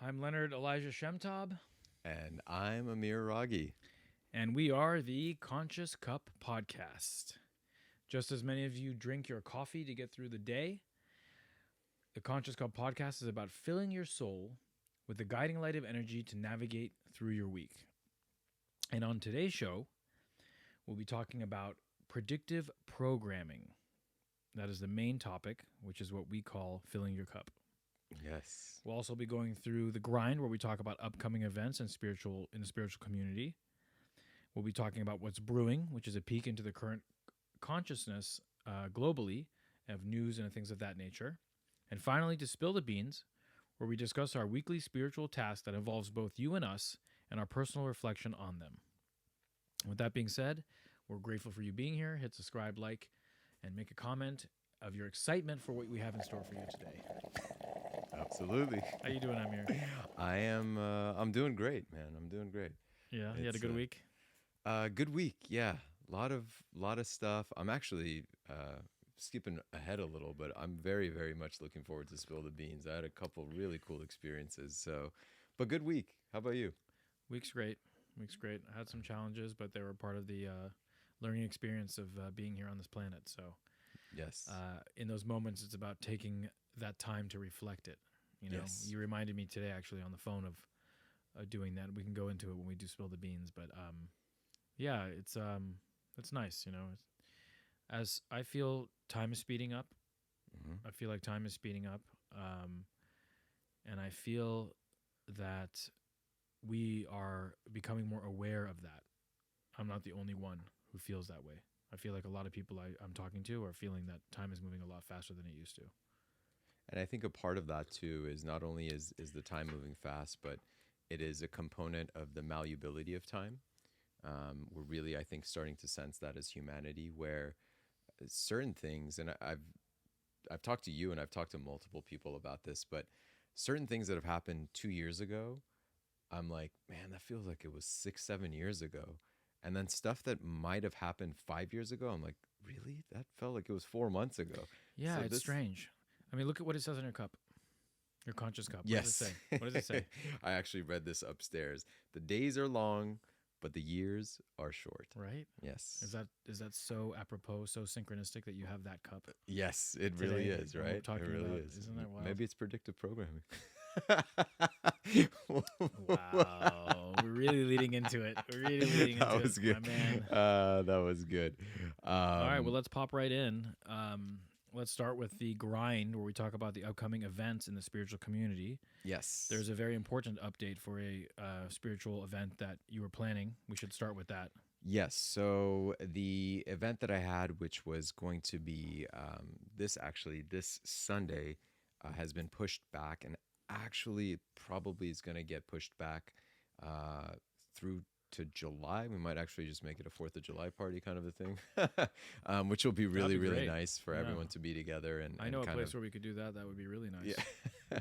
I'm Leonard Elijah Shemtob, And I'm Amir Araghi. and we are the Conscious Cup Podcast. Just as many of you drink your coffee to get through the day, the Conscious Cup Podcast is about filling your soul with the guiding light of energy to navigate through your week. And on today's show, we'll be talking about predictive programming. That is the main topic, which is what we call filling your cup. Yes. We'll also be going through the grind, where we talk about upcoming events in the spiritual community. We'll be talking about what's brewing, which is a peek into the current consciousness globally of news and things of that nature. And finally, to spill the beans, where we discuss our weekly spiritual task that involves both you and us and our personal reflection on them. With that being said, we're grateful for you being here. Hit subscribe, like, and make a comment of your excitement for what we have in store for you today. Absolutely. How you doing, Amir? I'm doing great, man. I'm doing great. Yeah, you had a good week? Good week. Yeah. Lot of stuff. I'm actually skipping ahead a little, but I'm very, very much looking forward to Spill the Beans. I had a couple really cool experiences. But good week. How about you? Week's great. I had some challenges, but they were part of the learning experience of being here on this planet. So Yes. in those moments, it's about taking that time to reflect it. Yes. You reminded me today actually on the phone of doing that. We can go into it when we do Spill the Beans, but yeah, it's nice. As I feel time is speeding up. Mm-hmm. I feel like time is speeding up, and I feel that we are becoming more aware of that. I'm not the only one who feels that way. I feel like a lot of people I'm talking to are feeling that time is moving a lot faster than it used to. And I think a part of that too is not only is the time moving fast, but it is a component of the malleability of time. We're really, I think, starting to sense that as humanity, where certain things, and I've talked to you and I've talked to multiple people about this, but certain things that have happened 2 years ago, I'm like, man, that feels like it was 6-7 years ago. And then stuff that might have happened 5 years ago, I'm like, really? That felt like it was 4 months ago. Yeah, So it's strange. I mean, look at what it says in your cup, your conscious cup. What Yes. does it say? What does it say? I actually read this upstairs. The days are long, but the years are short. Right? Yes. Is that so apropos, so synchronistic that you have that cup? Yes, it Today, really is, and we're right? It talking really about- is. isn't that wild? Maybe it's predictive programming. Wow, we're really leading into it. That was good. My man. That was good. All right, well, let's pop right in. Let's start with the grind, where we talk about the upcoming events in the spiritual community. Yes. There's a very important update for a spiritual event that you were planning. We should start with that. Yes. So the event that I had, which was going to be this Sunday, has been pushed back, and actually probably is going to get pushed back through to July. We might actually just make it a 4th of July party kind of a thing, which will be really, really great. nice for Yeah. everyone to be together. And I know a kind place of, where we could do that. That would be really nice. Yeah.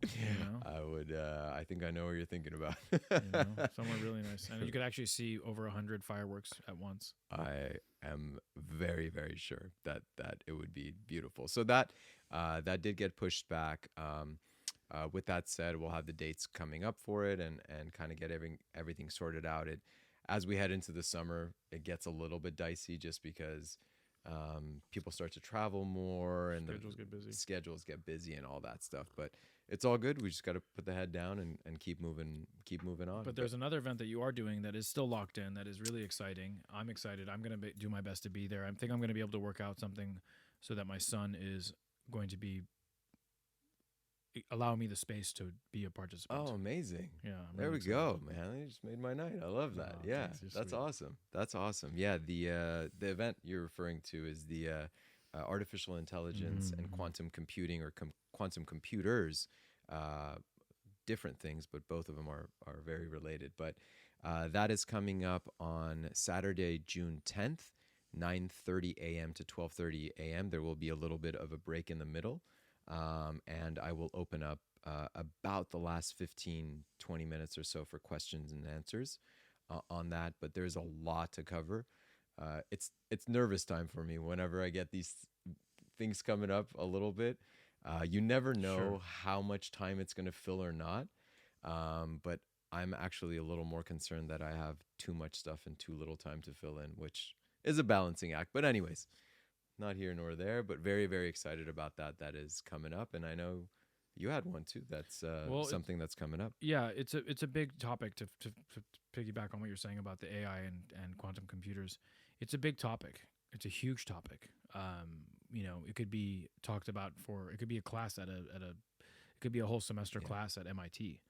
You I would. I think I know what you're thinking about. Somewhere really nice. And you could actually see over 100 fireworks at once. I am very, very sure that it would be beautiful. So that did get pushed back. With that said, we'll have the dates coming up for it and kind of get everything sorted out. As we head into the summer, it gets a little bit dicey just because people start to travel more and schedules get busy and all that stuff. But it's all good. We just got to put the head down and keep moving on. But there's another event that you are doing that is still locked in. That is really exciting. I'm excited. I'm going to do my best to be there. I think I'm going to be able to work out something so that my son is going to be allow me the space to be a participant. Oh, amazing. Yeah. There we go, man. You just made my night. I love that. Oh, yeah. thanks. That's Sweet. awesome. That's awesome. Yeah. The event you're referring to is the artificial intelligence and quantum computing or quantum computers, different things, but both of them are very related. But that is coming up on Saturday, June 10th, 9:30 a.m. to 12:30 a.m. There will be a little bit of a break in the middle. And I will open up about the last 15, 20 minutes or so for questions and answers on that. But there's a lot to cover. It's nervous time for me whenever I get these things coming up a little bit. You never know how much time it's going to fill or not. But I'm actually a little more concerned that I have too much stuff and too little time to fill in, which is a balancing act. But anyways, not here nor there, but very, very excited about that. That is coming up. And I know you had one too. That's Well, something that's coming up. yeah, it's a big topic to piggyback on what you're saying about the AI and quantum computers. It's a big topic. It's a huge topic. It could be talked about for it could be a class it could be a whole semester class at MIT,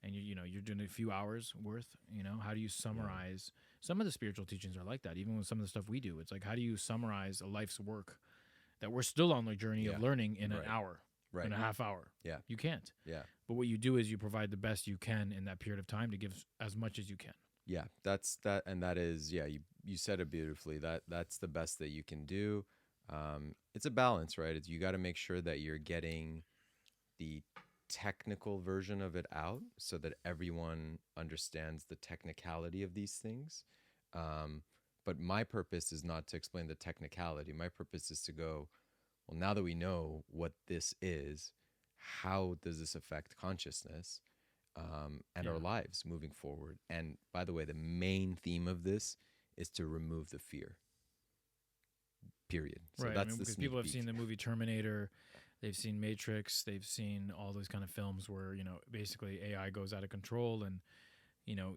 and you're doing a few hours worth. How do you summarize? Some of the spiritual teachings are like that. Even with some of the stuff we do, it's like how do you summarize a life's work that we're still on the journey of learning in an hour, in a half hour. Yeah, you can't. Yeah. But what you do is you provide the best you can in that period of time to give as much as you can. Yeah, that's that, and that is you said it beautifully. That's the best that you can do. It's a balance, right? You got to make sure that you're getting the technical version of it out so that everyone understands the technicality of these things. But my purpose is not to explain the technicality. My purpose is to go, well, now that we know what this is, how does this affect consciousness and our lives moving forward? And by the way, the main theme of this is to remove the fear. Period. So right. that's because people have seen the movie Terminator, they've seen Matrix, they've seen all those kind of films where basically AI goes out of control and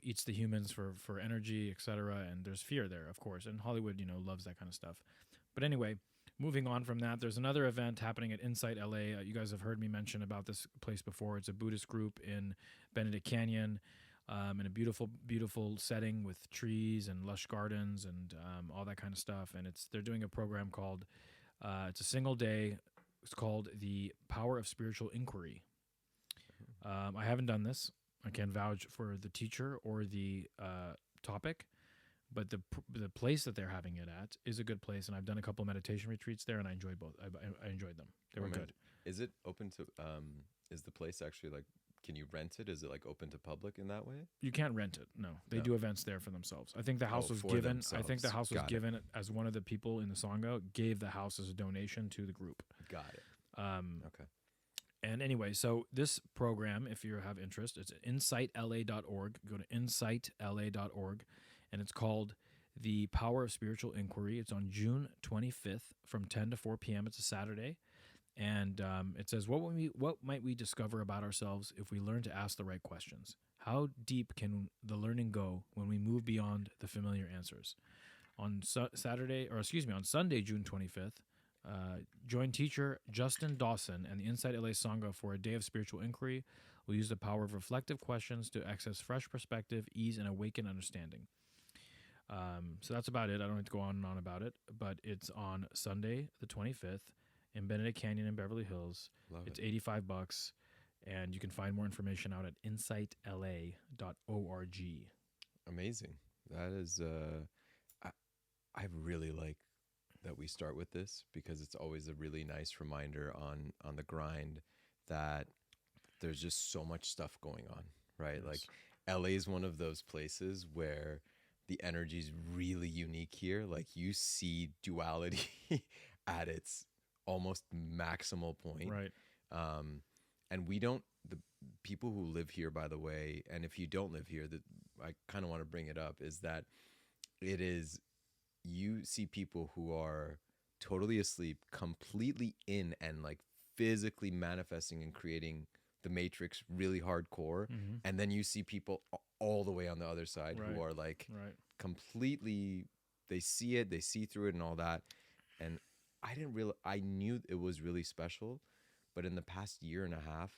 eats the humans for energy, etc. And there's fear there, of course. And Hollywood loves that kind of stuff. But anyway, moving on from that, there's another event happening at Insight LA. You guys have heard me mention about this place before. It's a Buddhist group in Benedict Canyon, in a beautiful, beautiful setting with trees and lush gardens and all that kind of stuff. And they're doing a program called, it's a single day. It's called The Power of Spiritual Inquiry. I haven't done this. I can't vouch for the teacher or the topic. But the place that they're having it at is a good place, and I've done a couple of meditation retreats there, and I enjoyed both. I enjoyed them. They were good. Is it open to? Is the place actually like? Can you rent it? Is it like open to public in that way? You can't rent it. No, they do events there for themselves. I think the house was given. I think the house was given as one of the people in the Sangha gave the house as a donation to the group. Got it. Okay. And anyway, so this program, if you have interest, it's insightla.org. Go to insightla.org. And it's called The Power of Spiritual Inquiry. It's on June 25th from 10 to 4 p.m. It's a Saturday. And it says, what might we discover about ourselves if we learn to ask the right questions? How deep can the learning go when we move beyond the familiar answers? On Sunday, June 25th, join teacher Justin Dawson and the Insight LA Sangha for a day of spiritual inquiry. We'll use the power of reflective questions to access fresh perspective, ease, and awaken understanding. So that's about it. I don't have to go on and on about it, but it's on Sunday, the 25th, in Benedict Canyon in Beverly Hills. It's $85, and you can find more information out at insightla.org. Amazing. That is, I really like that we start with this because it's always a really nice reminder on the grind that there's just so much stuff going on, right? Yes. Like LA is one of those places where the energy is really unique here. Like you see duality at its almost maximal point. Right. And we don't, the people who live here, by the way, and if you don't live here, that I kind of want to bring it up, is that it is, you see people who are totally asleep, completely in and like physically manifesting and creating the matrix really hardcore. Mm-hmm. And then you see people all the way on the other side who are like completely, they see it, they see through it and all that. And I knew it was really special, but in the past year and a half,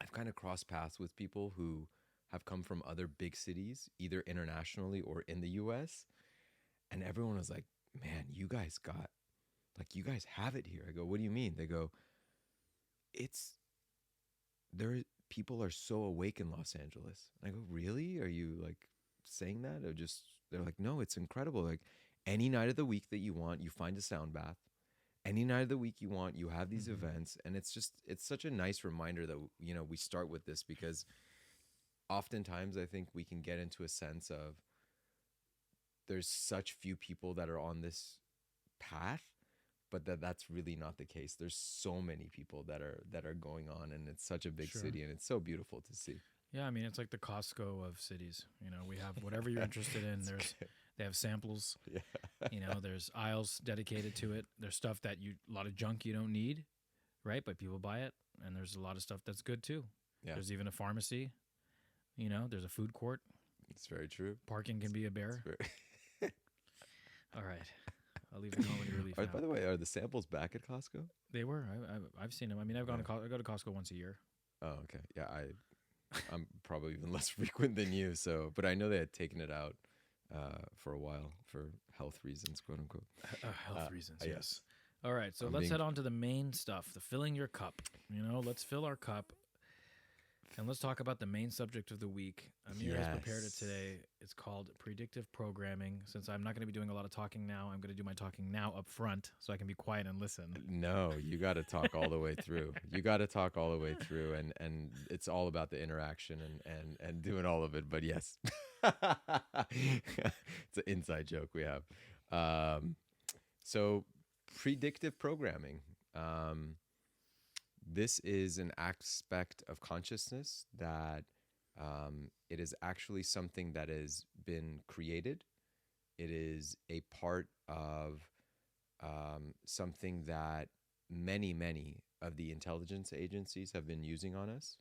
I've kind of crossed paths with people who have come from other big cities, either internationally or in the US. And everyone was like, man, you guys have it here. I go, what do you mean? They go, people are so awake in Los Angeles. I go, really? Are you like saying that? They're like, no, it's incredible. Like any night of the week that you want, you find a sound bath. Any night of the week you want, you have these events. And it's such a nice reminder that, we start with this because oftentimes I think we can get into a sense of there's such few people that are on this path, but that's really not the case. There's so many people that are going on, and it's such a big city, and it's so beautiful to see. Yeah, I mean it's like the Costco of cities. You know, we have whatever you're interested in. It's There's good. they have samples. Yeah. You know, there's aisles dedicated to it. There's stuff that you a lot of junk you don't need, right? But people buy it, and there's a lot of stuff that's good too. Yeah. There's even a pharmacy. You know, there's a food court. It's very true. Parking can be a It's bear. very All right, I'll leave the comedy relief By now. the way, are the samples back at Costco? They were. I've seen them. I mean, I've gone Yeah. to I go to Costco once a year. Oh, okay. Yeah, I'm probably even less frequent than you. So, but I know they had taken it out for a while for health reasons, quote unquote. Health reasons. yes. Yes. All right, so I'm let's being- head on to the main stuff, the filling your cup. You know, let's fill our cup, and let's talk about the main subject of the week. Amir has prepared it Yes. today. It's called predictive programming. Since I'm not going to be doing a lot of talking now, I'm going to do my talking now up front, so I can be quiet and listen. No, you got to talk all the way through. You got to talk all the way through, and it's all about the interaction and doing all of it. But yes, it's an inside joke we have. So predictive programming. This is an aspect of consciousness that it is actually something that has been created. It is a part of something that many of the intelligence agencies have been using on us.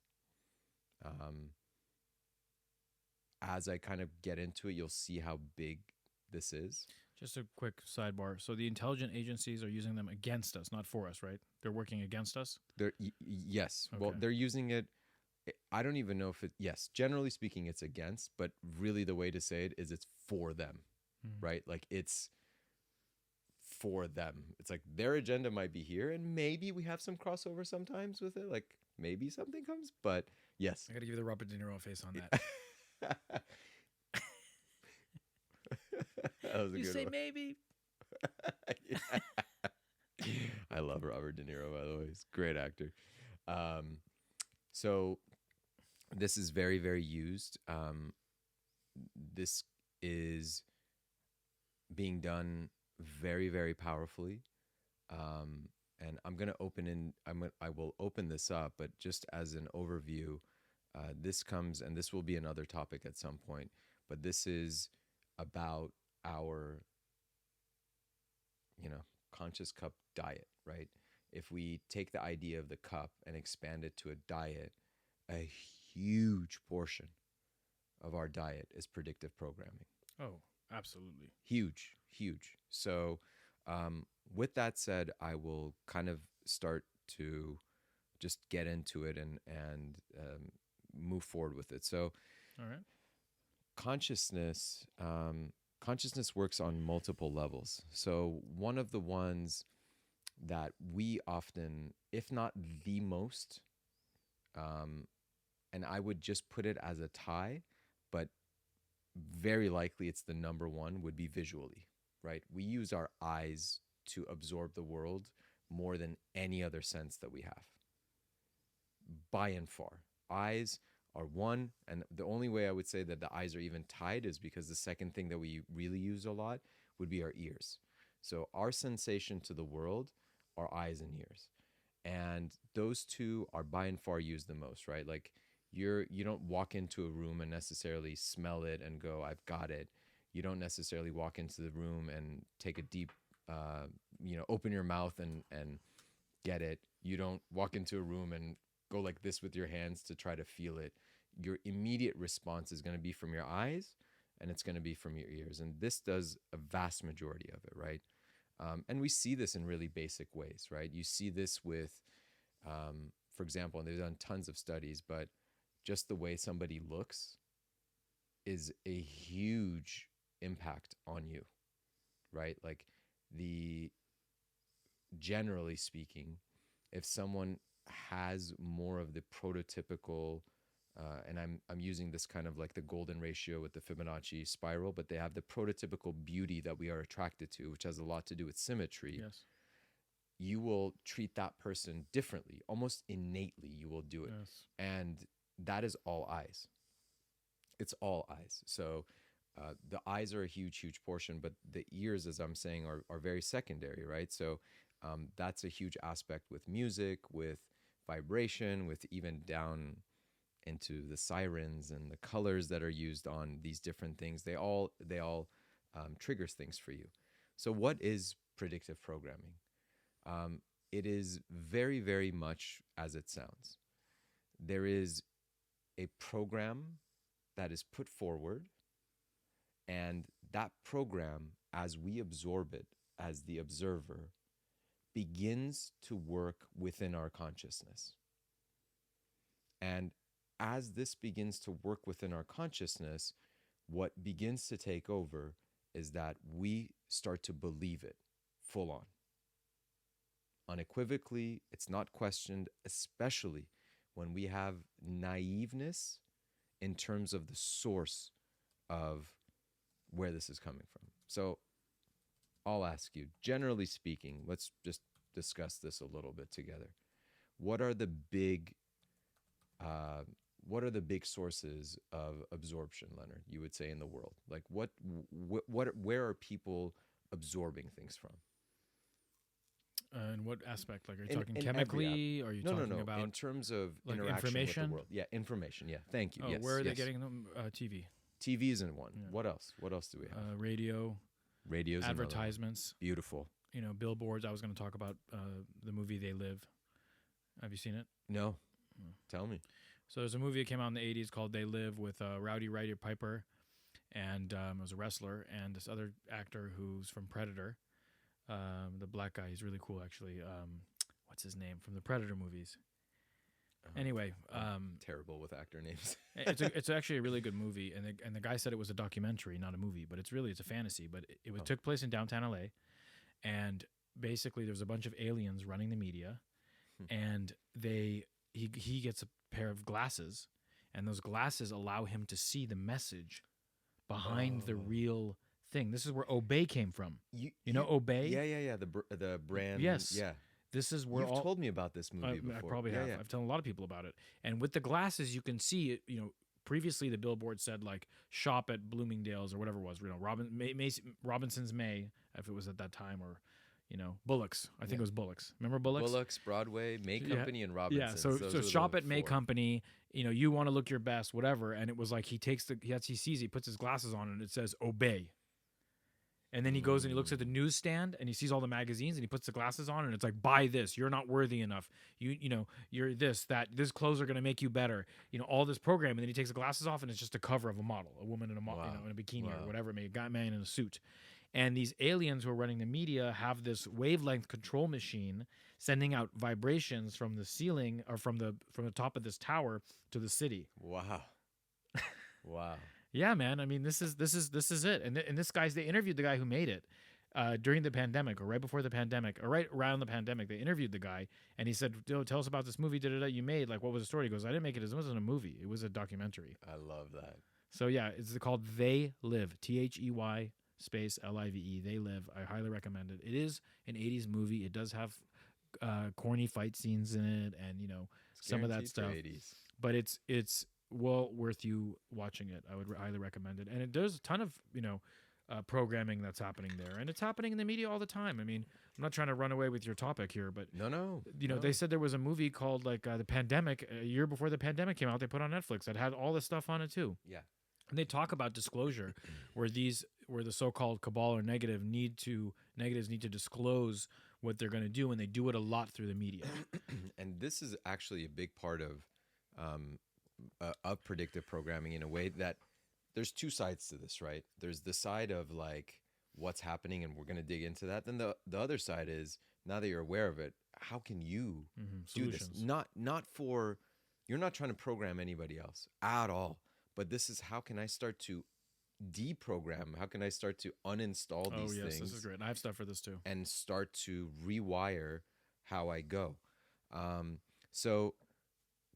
As I kind of get into it, you'll see how big this is. Just a quick sidebar. So the intelligent agencies are using them against us, not for us, right? They're working against us. Yes. Well, Okay. they're using it. I don't even know if it. Yes, generally speaking, it's against, but really the way to say it is it's for them, right? Like it's for them. It's like their agenda might be here, and maybe we have some crossover sometimes with it. Like maybe something comes, but yes. I got to give you the Robert De Niro face on that. That was a You good say one. maybe. I love Robert De Niro, by the way. He's a great actor. So this is very used. This is being done very powerfully. And I'm gonna I will open this up, but just as an overview, this comes, and this will be another topic at some point. But this is about our, conscious cup diet, right? If we take the idea of the cup and expand it to a diet, a huge portion of our diet is predictive programming. Oh, absolutely. Huge. So, with that said, I will kind of start to just get into it and move forward with it. So, All right. consciousness works on multiple levels. So one of the ones that we often, if not the most, and I would just put it as a tie, but very likely it's the number one, would be visually, right? We use our eyes to absorb the world more than any other sense that we have, by and far. Eyes are one, and the only way I would say that the eyes are even tied is because the second thing that we really use a lot would be our ears. So our sensation to the world are eyes and ears, and those two are by and far used the most, right? Like you don't walk into a room and necessarily smell it and go, I've got it. You don't necessarily walk into the room and take a deep open your mouth and get it. You don't walk into a room and go like this with your hands to try to feel it. Your immediate response is going to be from your eyes, and it's going to be from your ears. And this does a vast majority of it, right? And we see this in really basic ways, right? You see this with, for example, and they've done tons of studies, but just the way somebody looks is a huge impact on you, right? Like generally speaking, if someone has more of the prototypical, and I'm using this kind of like the golden ratio with the Fibonacci spiral, but they have the prototypical beauty that we are attracted to, which has a lot to do with symmetry. Yes. You will treat that person differently, almost innately. You will do it, Yes. and that is all eyes. It's all eyes. So the eyes are a huge portion, but the ears, as I'm saying, are very secondary, right? So that's a huge aspect with music, with vibration, with even down into the sirens and the colors that are used on these different things. They all triggers things for you. So what is predictive programming? It is very, very much as it sounds. There is a program that is put forward, and that program, as we absorb it as the observer, begins to work within our consciousness. And as this begins to work within our consciousness, what begins to take over is that we start to believe it full on. Unequivocally, it's not questioned, especially when we have naiveness in terms of the source of where this is coming from. So I'll ask you, generally speaking, let's just discuss this a little bit together. What are the big sources of absorption, Leonard, you would say, in the world? Like where are people absorbing things from? In what aspect? Like, are you In- talking in chemically? Or are you talking about in terms of like interaction with information? the world. Yeah, information. Yeah, thank you. Oh, Yes, where are they yes. getting them? TV, TV isn't one. Yeah. What else? What else do we have? radio, Radio's another one. advertisements. Beautiful. Billboards. I was going to talk about the movie They Live. Have you seen it? No. Tell me. So there's a movie that came out in the 80s called They Live with Rowdy Roddy Piper, and it was a wrestler, and this other actor who's from Predator, the black guy. He's really cool, actually. What's his name? From the Predator movies. Anyway. Terrible with actor names. it's actually a really good movie, and the guy said it was a documentary, not a movie, but it's a fantasy. But it took place in downtown LA, and basically there's a bunch of aliens running the media, and he gets a pair of glasses, and those glasses allow him to see the message behind the real thing. This is where Obey came from. You know Obey? Yeah. The brand. Yes. Yeah. This is where You've told me about this movie before. I probably have. Yeah. I've told a lot of people about it. And with the glasses, you can see it. Previously the billboard said like shop at Bloomingdale's or whatever it was. Robinson's May, if it was at that time, or Bullock's. I think it was Bullock's. Remember Bullock's? Bullock's, Broadway, May Company, and Robinson's. Yeah. So shop at May Company. You want to look your best, whatever. And it was like he puts his glasses on, and it says Obey. And then he goes and he looks at the newsstand and he sees all the magazines and he puts the glasses on and it's like, buy this. You're not worthy enough. You're this clothes are going to make you better. All this program. And then he takes the glasses off and it's just a cover of a model, a woman in in a bikini or whatever it may be, a guy, man in a suit. And these aliens who are running the media have this wavelength control machine sending out vibrations from the ceiling or from the top of this tower to the city. Wow. Wow. Yeah, man. I mean, this is it. And this they interviewed the guy who made it during the pandemic or right before the pandemic or right around the pandemic. They interviewed the guy and he said, tell us about this movie you made. Like, what was the story? He goes, I didn't make it. It wasn't a movie. It was a documentary. I love that. So, yeah, it's called They Live. THEY space LIVE. They Live. I highly recommend it. It is an 80s movie. It does have corny fight scenes in it and, some of that stuff. 80s. But it's well worth you watching it. I would highly recommend it. And there's a ton of programming that's happening there, and it's happening in the media all the time. I mean, I'm not trying to run away with your topic here, but no. They said there was a movie called The Pandemic a year before the pandemic came out. They put on Netflix that had all this stuff on it too. Yeah, and they talk about disclosure, where the so-called cabal or negatives need to disclose what they're going to do, and they do it a lot through the media. And this is actually a big part of predictive programming, in a way that there's two sides to this, right? There's the side of like what's happening, and we're going to dig into that. Then the other side is, now that you're aware of it, how can you do this? You're not trying to program anybody else at all, but this is, how can I start to deprogram? How can I start to uninstall these things? Oh yes, this is great. I have stuff for this too. And start to rewire how I go. So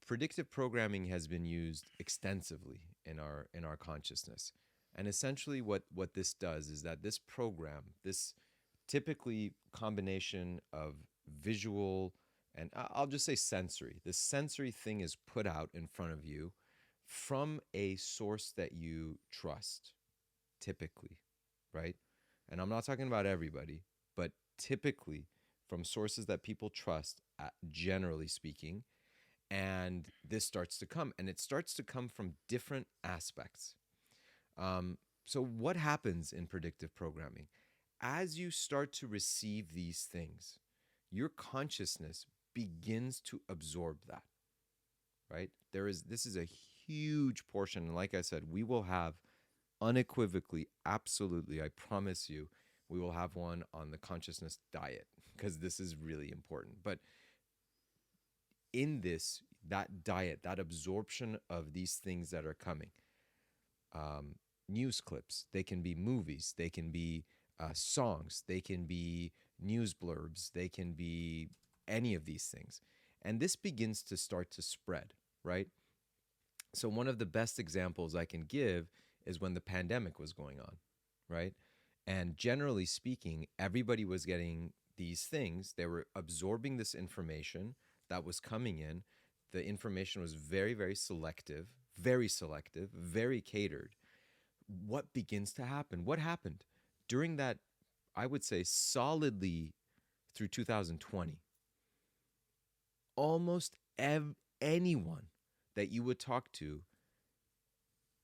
predictive programming has been used extensively in our consciousness. And essentially what this does is that this program, this typically combination of visual and I'll just say sensory, this sensory thing is put out in front of you from a source that you trust, typically, right? And I'm not talking about everybody, but typically from sources that people trust, generally speaking. And this starts to come, and it starts to come from different aspects. So what happens in predictive programming? As you start to receive these things, your consciousness begins to absorb that, right? This is a huge portion. And like I said, we will have unequivocally, absolutely, I promise you, we will have one on the consciousness diet, because this is really important. But in this, that diet, that absorption of these things that are coming, news clips, they can be movies, they can be songs, they can be news blurbs, they can be any of these things. And this begins to start to spread, right? So one of the best examples I can give is when the pandemic was going on, right? And generally speaking, everybody was getting these things. They were absorbing this information that was coming in. The information was very, very selective, very catered. What begins to happen? What happened during that, I would say, solidly through 2020? Almost anyone that you would talk to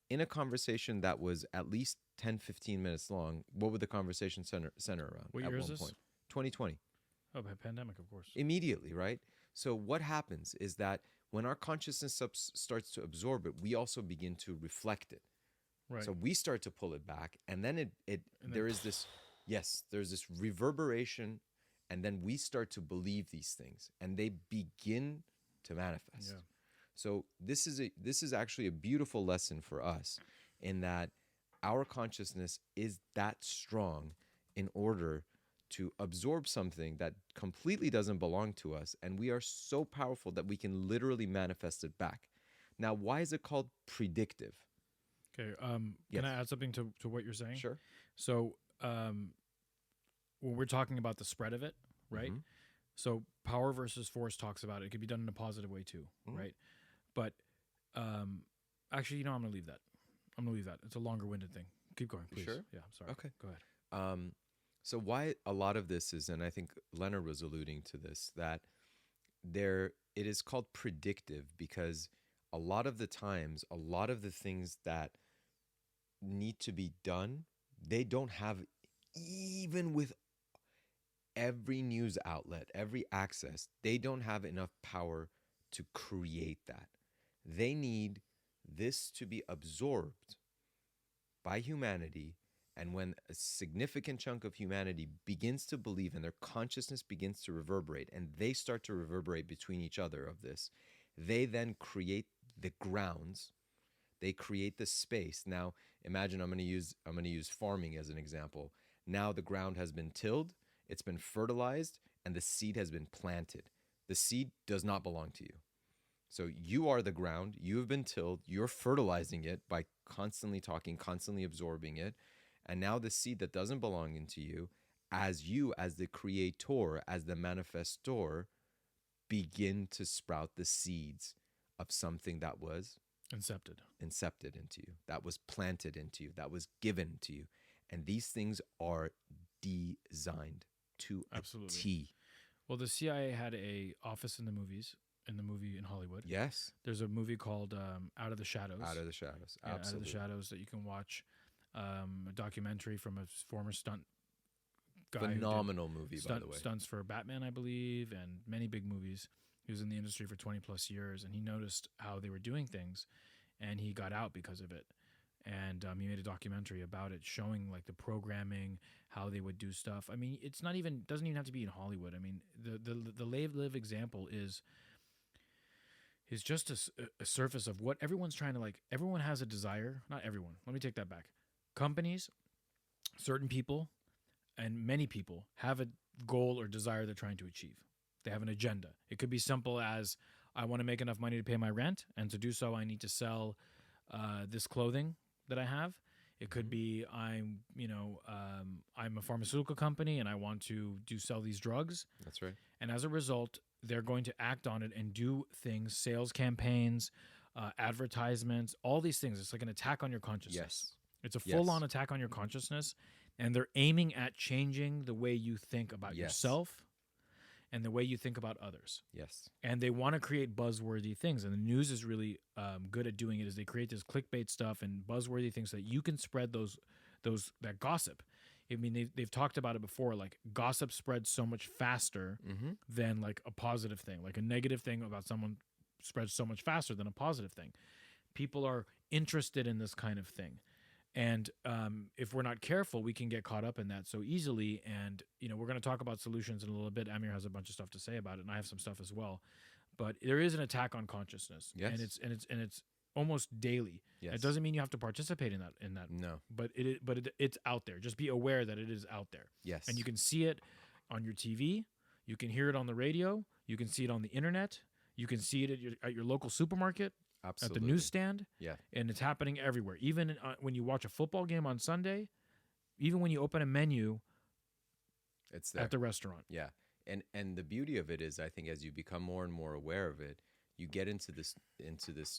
in a conversation that was at least 10, 15 minutes long, what would the conversation center around? What at year one is this? point? 2020. Oh, by pandemic, of course. Immediately, right? So what happens is that when our consciousness starts to absorb it, we also begin to reflect it. Right. So we start to pull it back, and then there's this reverberation, and then we start to believe these things, and they begin to manifest. Yeah. So this is actually a beautiful lesson for us, in that our consciousness is that strong in order to absorb something that completely doesn't belong to us, and we are so powerful that we can literally manifest it back. Now, why is it called predictive? Okay. Yes. Can I add something to what you're saying? Sure. So, when we're talking about the spread of it, right? Mm-hmm. So, Power versus Force talks about it. It can be done in a positive way too, Mm-hmm. right? But actually, I'm going to leave that. It's a longer-winded thing. Keep going, please. Sure? Yeah, I'm sorry. Okay. Go ahead. So why a lot of this is, and I think Leonard was alluding to this, that it is called predictive because a lot of the times, a lot of the things that need to be done, they don't have, even with every news outlet, every access, they don't have enough power to create that. They need this to be absorbed by humanity. And when a significant chunk of humanity begins to believe and their consciousness begins to reverberate, and they start to reverberate between each other of this, they then create the grounds. They create the space. Now, imagine I'm going to use farming as an example. Now the ground has been tilled, it's been fertilized, and the seed has been planted. The seed does not belong to you. So you are the ground. You have been tilled. You're fertilizing it by constantly talking, constantly absorbing it. And now the seed that doesn't belong into you, as the creator, as the manifestor, begin to sprout the seeds of something that was incepted into you, that was planted into you, that was given to you. And these things are designed to Absolutely. a T. Well, the CIA had a office in the movie in Hollywood. Yes. There's a movie called Out of the Shadows. Out of the Shadows. Yeah, Absolutely. Out of the Shadows that you can watch. A documentary from a former stunt guy. Phenomenal movie, by the way. Stunts for Batman, I believe, and many big movies. He was in the industry for 20 plus years, and he noticed how they were doing things, and he got out because of it. And he made a documentary about it, showing like the programming, how they would do stuff. I mean, doesn't even have to be in Hollywood. I mean, the live example is just a surface of what everyone's trying to like. Everyone has a desire. Not everyone. Let me take that back. Companies, certain people, and many people have a goal or desire they're trying to achieve. They have an agenda. It could be simple as, I want to make enough money to pay my rent, and to do so, I need to sell this clothing that I have. It could be I'm a pharmaceutical company and I want to sell these drugs. That's right. And as a result, they're going to act on it and do things, sales campaigns, advertisements, all these things. It's like an attack on your consciousness. Yes. It's a full-on attack on your consciousness, and they're aiming at changing the way you think about yourself and the way you think about others. Yes. And they want to create buzzworthy things, and the news is really good at doing it. Is they create this clickbait stuff and buzzworthy things so that you can spread that gossip. I mean, they've talked about it before. Like, gossip spreads so much faster than like a positive thing. Like, a negative thing about someone spreads so much faster than a positive thing. People are interested in this kind of thing. And if we're not careful, we can get caught up in that so easily. And, we're going to talk about solutions in a little bit. Amir has a bunch of stuff to say about it, and I have some stuff as well. But there is an attack on consciousness. Yes. And it's almost daily. Yes. It doesn't mean you have to participate in that. No. But it's out there. Just be aware that it is out there. Yes. And you can see it on your TV. You can hear it on the radio. You can see it on the internet. You can see it at your local supermarket. Absolutely. At the newsstand. Yeah. And it's happening everywhere. Even when you watch a football game on Sunday, even when you open a menu, it's there. At the restaurant. Yeah. And the beauty of it is, I think, as you become more and more aware of it, you get into this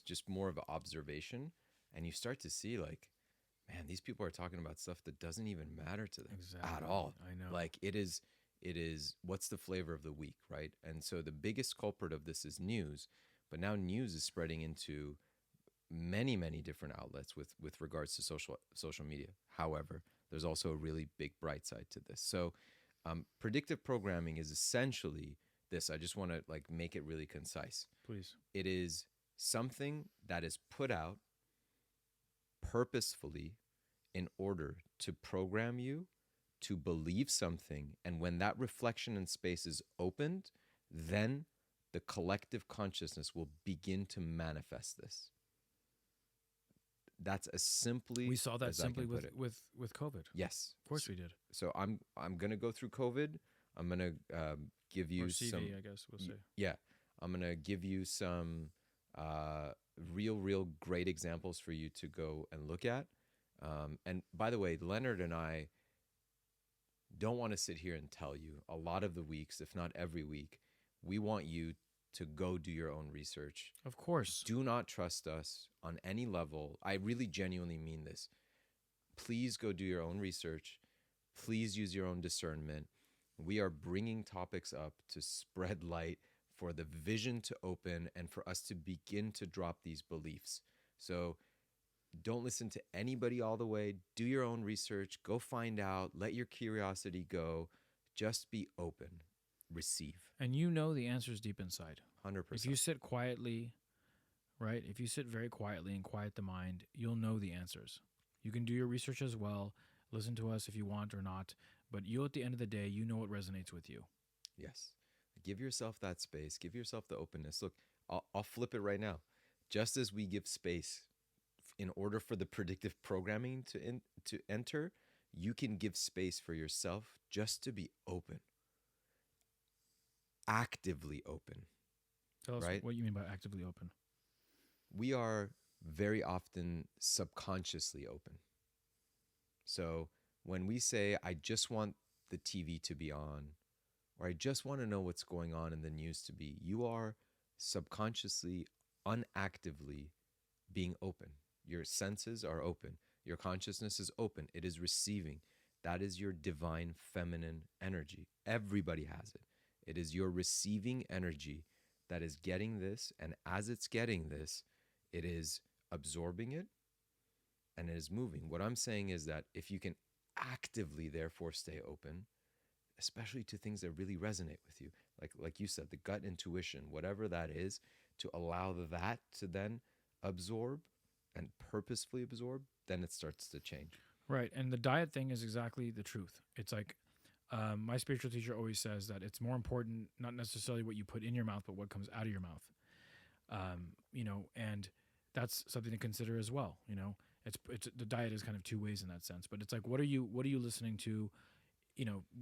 just more of an observation, and you start to see, like, man, these people are talking about stuff that doesn't even matter to them at all. I know. Like, it is what's the flavor of the week, right? And so the biggest culprit of this is news. But now news is spreading into many, many different outlets with regards to social media. However, there's also a really big bright side to this. So predictive programming is essentially this. I just want to make it really concise. Please. It is something that is put out purposefully in order to program you to believe something. And when that reflection in space is opened, then the collective consciousness will begin to manifest this. That's as simply we saw that as simply I can put it. with COVID. Yes, Of course we did. So I'm gonna go through COVID. I'm gonna give you Or CD, some. I guess we'll say. Yeah, I'm gonna give you some real great examples for you to go and look at. And by the way, Leonard and I don't want to sit here and tell you a lot of the weeks, if not every week. We want you to go do your own research. Of course. Do not trust us on any level. I really genuinely mean this. Please go do your own research. Please use your own discernment. We are bringing topics up to spread light, for the vision to open, and for us to begin to drop these beliefs. So don't listen to anybody all the way. Do your own research. Go find out. Let your curiosity go. Just be open. Receive. And the answers deep inside. 100%. If you sit quietly, right? If you sit very quietly and quiet the mind, you'll know the answers. You can do your research as well. Listen to us if you want or not. But you, at the end of the day, you know what resonates with you. Yes. Give yourself that space. Give yourself the openness. Look, I'll flip it right now. Just as we give space in order for the predictive programming to enter, you can give space for yourself just to be open. Actively open. Tell us right? what you mean by actively open. We are very often subconsciously open. So when we say, I just want the TV to be on, or I just want to know what's going on in the news to be, you are subconsciously, unactively being open. Your senses are open. Your consciousness is open. It is receiving. That is your divine feminine energy. Everybody has it. It is your receiving energy that is getting this, and as it's getting this, it is absorbing it, and it is moving. What I'm saying is that if you can actively, therefore, stay open, especially to things that really resonate with you, like you said, the gut intuition, whatever that is, to allow that to then absorb and purposefully absorb, then it starts to change. Right, and the diet thing is exactly the truth. It's like my spiritual teacher always says that it's more important, not necessarily what you put in your mouth, but what comes out of your mouth. And that's something to consider as well. It's the diet is kind of two ways in that sense, but it's like, what are you listening to?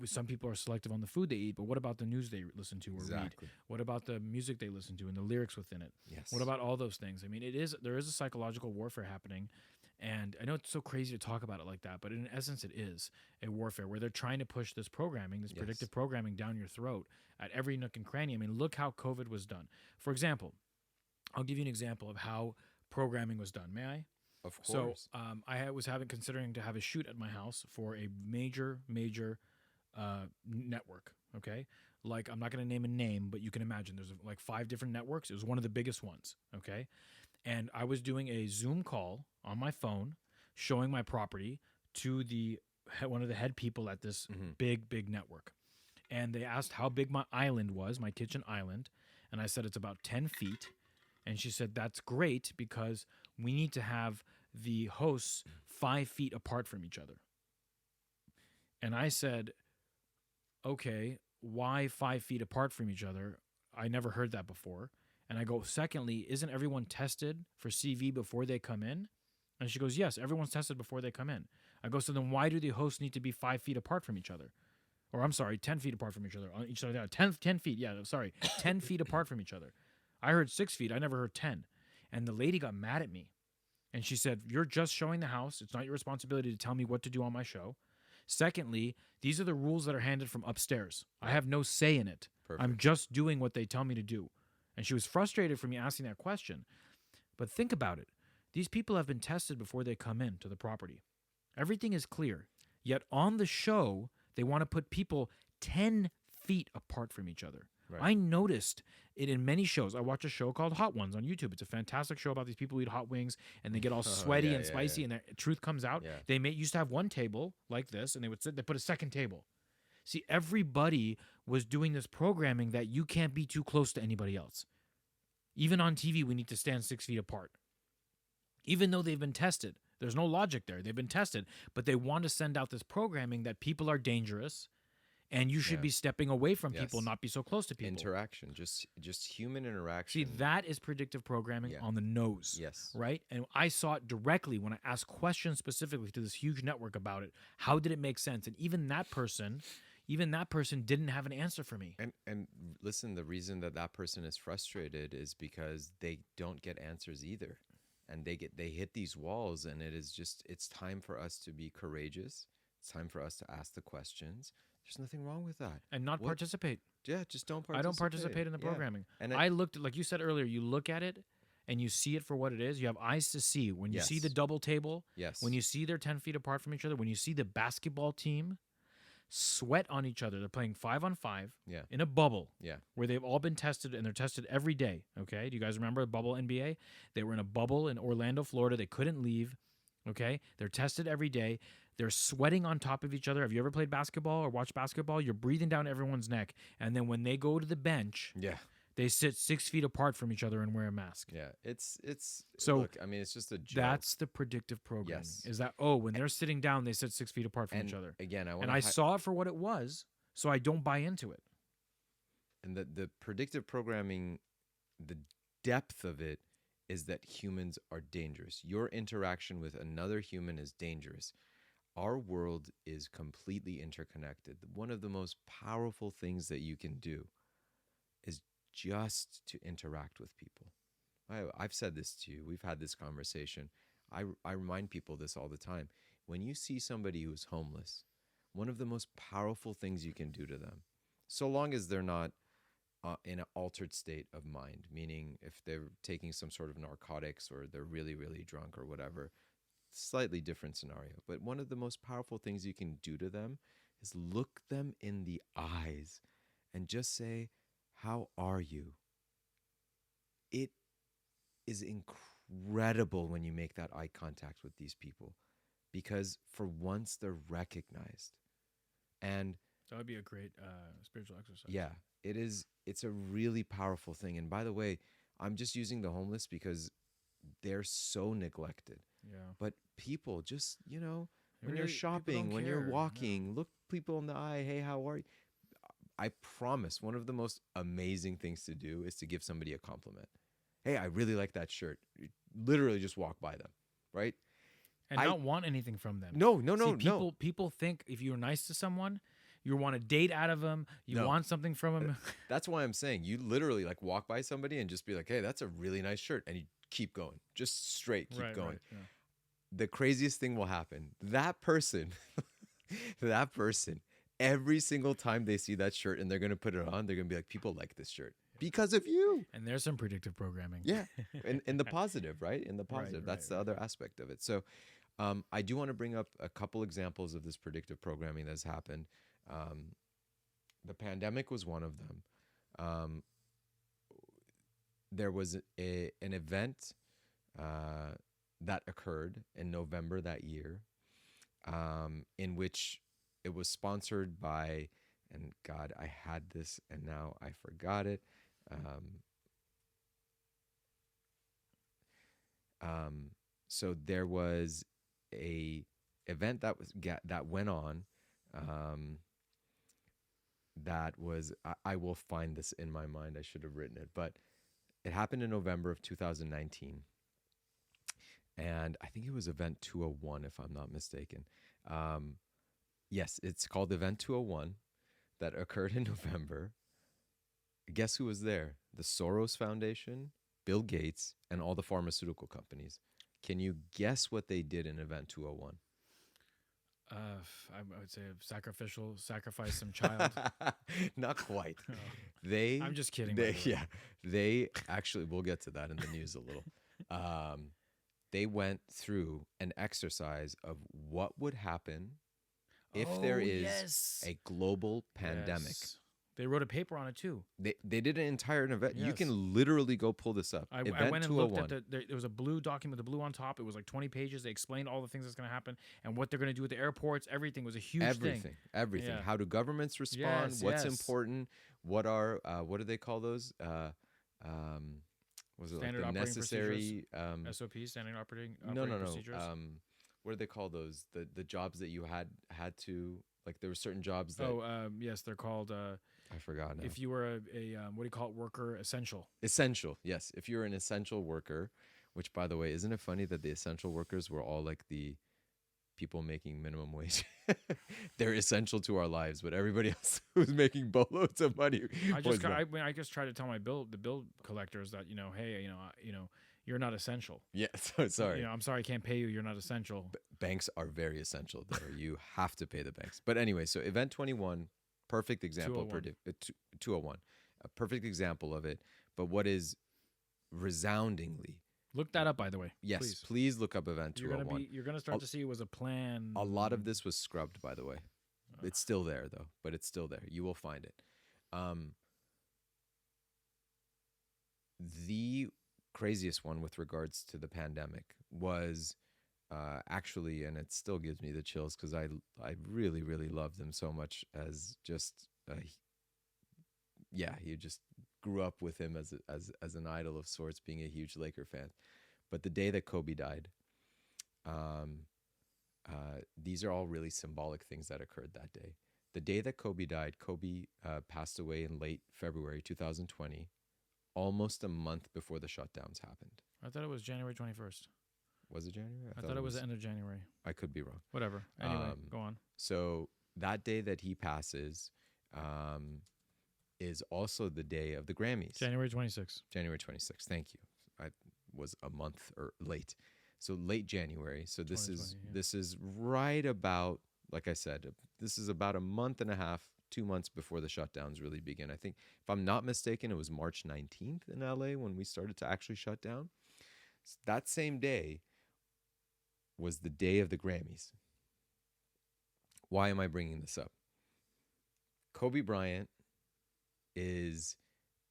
Some people are selective on the food they eat, but what about the news they listen to or read? What about the music they listen to and the lyrics within it? Yes. What about all those things? I mean, there is a psychological warfare happening. And I know it's so crazy to talk about it like that, but in essence, it is a warfare where they're trying to push this programming, this predictive programming down your throat at every nook and cranny. I mean, look how COVID was done. For example, I'll give you an example of how programming was done. May I? Of course. So I was considering to have a shoot at my house for a major network, okay? like, I'm not going to name a name, but you can imagine there's like 5 different networks. It was one of the biggest ones. Okay. And I was doing a Zoom call on my phone, showing my property to one of the head people at this big network. And they asked how big my island was, my kitchen island. And I said, it's about 10 feet. And she said, that's great because we need to have the hosts 5 feet apart from each other. And I said, okay, why 5 feet apart from each other? I never heard that before. And I go, secondly, isn't everyone tested for CV before they come in? And she goes, yes, everyone's tested before they come in. I go, so then why do the hosts need to be 5 feet apart from each other? Or I'm sorry, 10 feet apart from each other. On each other, 10 feet. Yeah, sorry, 10 feet apart from each other. I heard 6 feet. I never heard 10. And the lady got mad at me. And she said, you're just showing the house. It's not your responsibility to tell me what to do on my show. Secondly, these are the rules that are handed from upstairs. I have no say in it. Perfect. I'm just doing what they tell me to do. And she was frustrated for me asking that question. But think about it. These people have been tested before they come in to the property. Everything is clear. Yet on the show, they want to put people 10 feet apart from each other. Right. I noticed it in many shows. I watch a show called Hot Ones on YouTube. It's a fantastic show about these people who eat hot wings and they get all sweaty and spicy and the truth comes out. Yeah. They used to have one table like this and they put a second table. See, everybody was doing this programming that you can't be too close to anybody else. Even on TV, we need to stand 6 feet apart. Even though they've been tested. There's no logic there. They've been tested. But they want to send out this programming that people are dangerous and you should be stepping away from people, not be so close to people. Interaction, just human interaction. See, that is predictive programming on the nose. Yes. Right? And I saw it directly when I asked questions specifically to this huge network about it. How did it make sense? And even that person didn't have an answer for me. And listen, the reason that person is frustrated is because they don't get answers either. And they hit these walls, and it's time for us to be courageous. It's time for us to ask the questions. There's nothing wrong with that. And not participate. Yeah, just don't participate. I don't participate in the programming. And I looked, like you said earlier, you look at it and you see it for what it is. You have eyes to see. When you see the double table, when you see they're 10 feet apart from each other, when you see the basketball team sweat on each other. They're playing 5-on-5 in a bubble where they've all been tested, and they're tested every day. Okay, do you guys remember the bubble NBA? They were in a bubble in Orlando, Florida. They couldn't leave. Okay, they're tested every day. They're sweating on top of each other. Have you ever played basketball or watched basketball? You're breathing down everyone's neck, and then when they go to the bench, they sit 6 feet apart from each other and wear a mask. Yeah, it's so. Look, I mean, it's just a joke. That's the predictive programming. Is that when they're sitting down, they sit 6 feet apart from each other. Again, I saw it for what it was, so I don't buy into it. And the predictive programming, the depth of it is that humans are dangerous. Your interaction with another human is dangerous. Our world is completely interconnected. One of the most powerful things that you can do is just to interact with people. I've said this to you. We've had this conversation. I remind people this all the time. When you see somebody who's homeless, one of the most powerful things you can do to them, so long as they're not in an altered state of mind, meaning if they're taking some sort of narcotics or they're really, really drunk or whatever, slightly different scenario. But one of the most powerful things you can do to them is look them in the eyes and just say, "How are you?" It is incredible when you make that eye contact with these people, because for once they're recognized. And that would be a great spiritual exercise. Yeah, it is. It's a really powerful thing. And by the way, I'm just using the homeless because they're so neglected. Yeah. But people just, when you're shopping, when you're walking, look people in the eye. Hey, how are you? I promise one of the most amazing things to do is to give somebody a compliment. Hey, I really like that shirt. You literally just walk by them, right? And not want anything from them. No. People think if you're nice to someone, you want a date out of them. You want something from them. That's why I'm saying you literally like walk by somebody and just be like, hey, that's a really nice shirt. And you keep going, just straight, keep going. Right, yeah. The craziest thing will happen. That person, every single time they see that shirt and they're going to put it on, they're going to be like, people like this shirt because of you. And there's some predictive programming. Yeah. In the positive, right? In the positive. That's the other aspect of it. So I do want to bring up a couple examples of this predictive programming that's happened. the pandemic was one of them. Um, there was an event that occurred in November that year, in which it was sponsored by, and God, I had this and now I forgot it. So there was a event that went on. That was I will find this in my mind. I should have written it, but it happened in November of 2019, and I think it was Event 201, if I'm not mistaken. Yes, it's called Event 201 that occurred in November. Guess who was there? The Soros Foundation, Bill Gates, and all the pharmaceutical companies. Can you guess what they did in Event 201? I would say sacrifice some child. Not quite. Oh, They, I'm just kidding. By the way. yeah, they actually, we'll get to that in the news a little. They went through an exercise of what would happen if there is yes. a global pandemic. Yes. They wrote a paper on it too. They did an entire event. You Yes. can literally go pull this up. I Event went and looked 201. at there was a blue document, the blue on top. It was like 20 pages. They explained all the things that's going to happen and what they're going to do at the airports. Everything was a huge thing. Everything. Yeah. How do governments respond? Yes, What's yes. important? What are what do they call those? Was it Standard like the operating necessary? SOPs, standing operating No. procedures. What do they call those? The jobs that you had to, like, there were certain jobs that Yes, they're called. I forgot now. If you were a what do you call it? Worker essential. Essential, yes. If you're an essential worker, which, by the way, isn't it funny that the essential workers were all like the people making minimum wage? They're essential to our lives, but everybody else who's making boatloads of money. I just try to tell the bill collectors that hey, you're not essential. Yeah, sorry. I'm sorry I can't pay you. You're not essential. Banks are very essential there. You have to pay the banks. But anyway, so Event 21, perfect example. 201, a perfect example of it. But what is resoundingly, look that up, by the way. yes, please look up Event 201. You're gonna start to see it was a plan. A lot of this was scrubbed, by the way. It's still there though, but it's still there. You will find it. The craziest one with regards to the pandemic was actually, and it still gives me the chills because I really, really loved him so much as just you just grew up with him as an idol of sorts, being a huge Laker fan. But the day that Kobe died, these are all really symbolic things that occurred that day. The day that Kobe died, Kobe passed away in late February 2020, almost a month before the shutdowns happened. I thought it was January 21st. Was it January? I thought it was the end of January. I could be wrong. Whatever. Anyway, go on. So that day that he passes is also the day of the Grammys. January 26th. January 26th. Thank you. I was a month late. So late January. So this is right about, like I said, this is about a month and a half, 2 months before the shutdowns really begin. I think, if I'm not mistaken, it was March 19th in LA when we started to actually shut down. So that same day was the day of the Grammys. Why am I bringing this up? Kobe Bryant is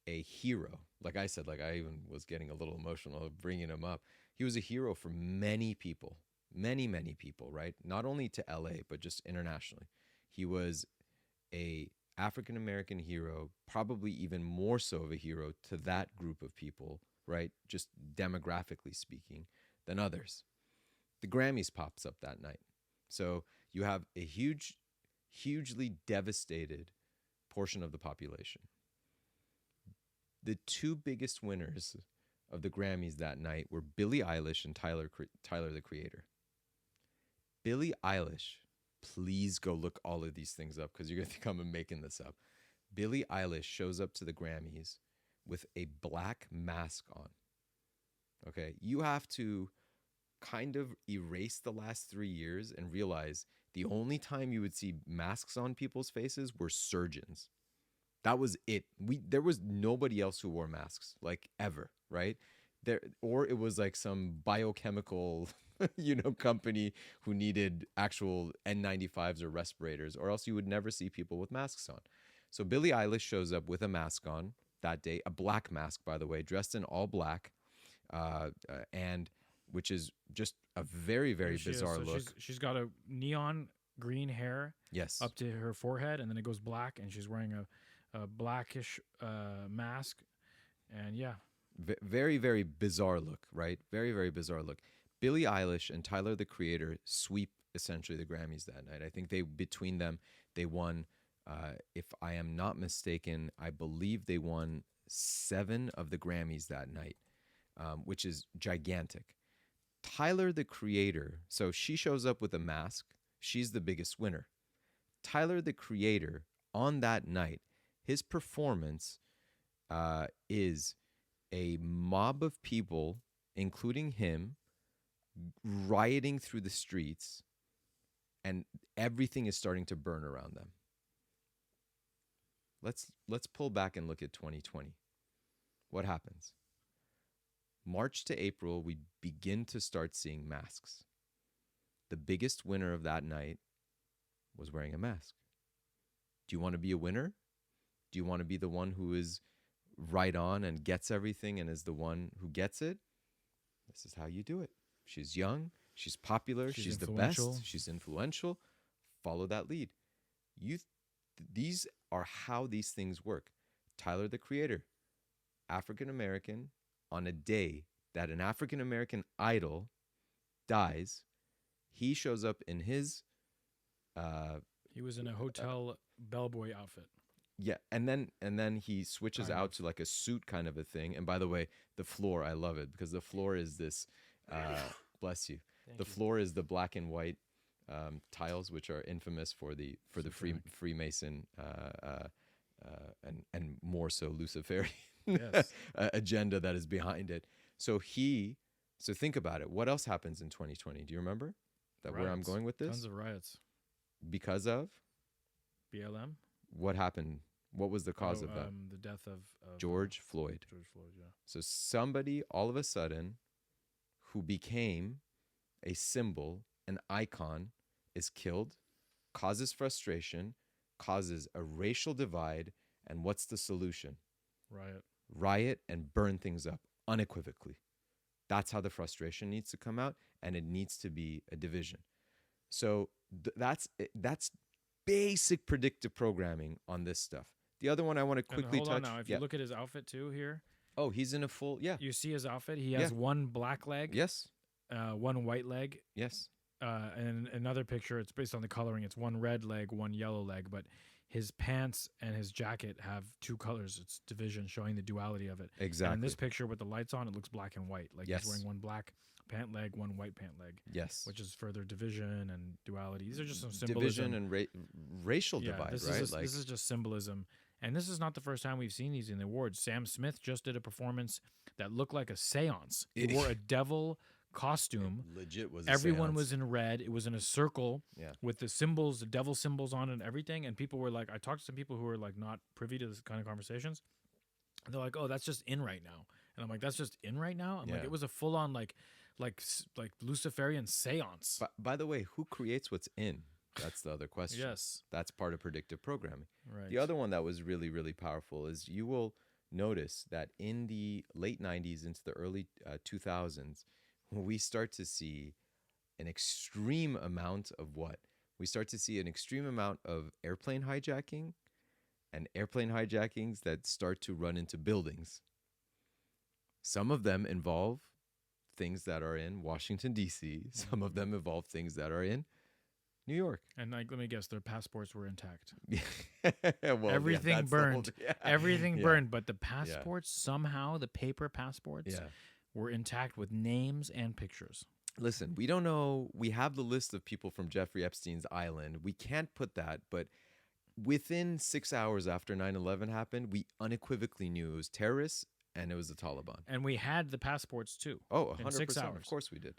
a hero. Like I said, I even was getting a little emotional bringing him up. He was a hero for many people, many people, right? Not only to LA, but just internationally. He was a African-American hero, probably even more so of a hero to that group of people, right? Just demographically speaking, than others. The Grammys pops up that night. So you have a hugely devastated portion of the population. The two biggest winners of the Grammys that night were Billie Eilish and Tyler the Creator. Billie Eilish, please go look all of these things up because you're going to think I'm making this up. Billie Eilish shows up to the Grammys with a black mask on. Okay, you have to kind of erase the last 3 years and realize the only time you would see masks on people's faces were surgeons. That was it. There was nobody else who wore masks, like, ever, right? Or it was like some biochemical, company who needed actual N95s or respirators, or else you would never see people with masks on. So Billie Eilish shows up with a mask on that day, a black mask, by the way, dressed in all black, and which is just a very, very bizarre look. She's got a neon green hair Yes. up to her forehead, and then it goes black, and she's wearing a blackish mask. And yeah, Very, very bizarre look, right? Very, very bizarre look. Billie Eilish and Tyler, the Creator, sweep essentially the Grammys that night. I think between them, they won, if I am not mistaken, I believe they won 7 of the Grammys that night, which is gigantic. Tyler, the Creator, so she shows up with a mask. She's the biggest winner. Tyler, the Creator, on that night, his performance is a mob of people, including him, rioting through the streets, and everything is starting to burn around them. Let's pull back and look at 2020. What happens? March to April, we begin to start seeing masks. The biggest winner of that night was wearing a mask. Do you want to be a winner? Do you want to be the one who is right on and gets everything and is the one who gets it? This is how you do it. She's young. She's popular. She's the best. She's influential. Follow that lead. These are how these things work. Tyler, the Creator, African American, on a day that an African American idol dies, he shows up in his. He was in a hotel bellboy outfit. Yeah, and then he switches out to like a suit kind of a thing. And by the way, the floor, I love it because the floor is this. Bless you. The floor is the black and white tiles, which are infamous for the Freemason and more so Luciferian agenda that is behind it. So think about it. What else happens in 2020? Do you remember where I'm going with this? Tons of riots. Because of BLM. What happened? What was the cause of that? The death of George Floyd. George Floyd, yeah. So somebody all of a sudden who became a symbol, an icon, is killed, causes frustration, causes a racial divide, and what's the solution? Riot and burn things up unequivocally. That's how the frustration needs to come out, and it needs to be a division. So that's basic predictive programming on this stuff. The other one I want to quickly touch. Hold on now. If you look at his outfit too here. Oh, he's in a full, You see his outfit? He has one black leg. Yes. One white leg. Yes. And another picture, it's based on the coloring. It's one red leg, one yellow leg, but his pants and his jacket have 2 colors. It's division, showing the duality of it. Exactly. And in this picture with the lights on, it looks black and white. Like he's wearing one black pant leg, one white pant leg. Yes. Which is further division and duality. These are just some symbolism. Division and racial divide, right? This is just symbolism. And this is not the first time we've seen these in the awards. Sam Smith just did a performance that looked like a seance. He wore a devil costume. It legit was. Everyone was in red. It was in a circle with the symbols, the devil symbols on it and everything. And people were like, I talked to some people who were like not privy to this kind of conversations. And they're like, oh, that's just in right now. And I'm like, that's just in right now? I'm like, it was a full on like Luciferian seance. By the way, who creates what's in? That's the other question. Yes. That's part of predictive programming. Right. The other one that was really, really powerful is you will notice that in the late 90s into the early 2000s, we start to see an extreme amount of what? We start to see an extreme amount of airplane hijacking and airplane hijackings that start to run into buildings. Some of them involve things that are in Washington, D.C. Some of them involve things that are in New York. And let me guess, their passports were intact. Well, everything burned. Everything burned, but the passports, somehow, the paper passports were intact with names and pictures. Listen, we don't know. We have the list of people from Jeffrey Epstein's island. We can't put that, but within 6 hours after 9/11 happened, we unequivocally knew it was terrorists and it was the Taliban. And we had the passports too. Oh, 100%. In 6 hours. Of course we did.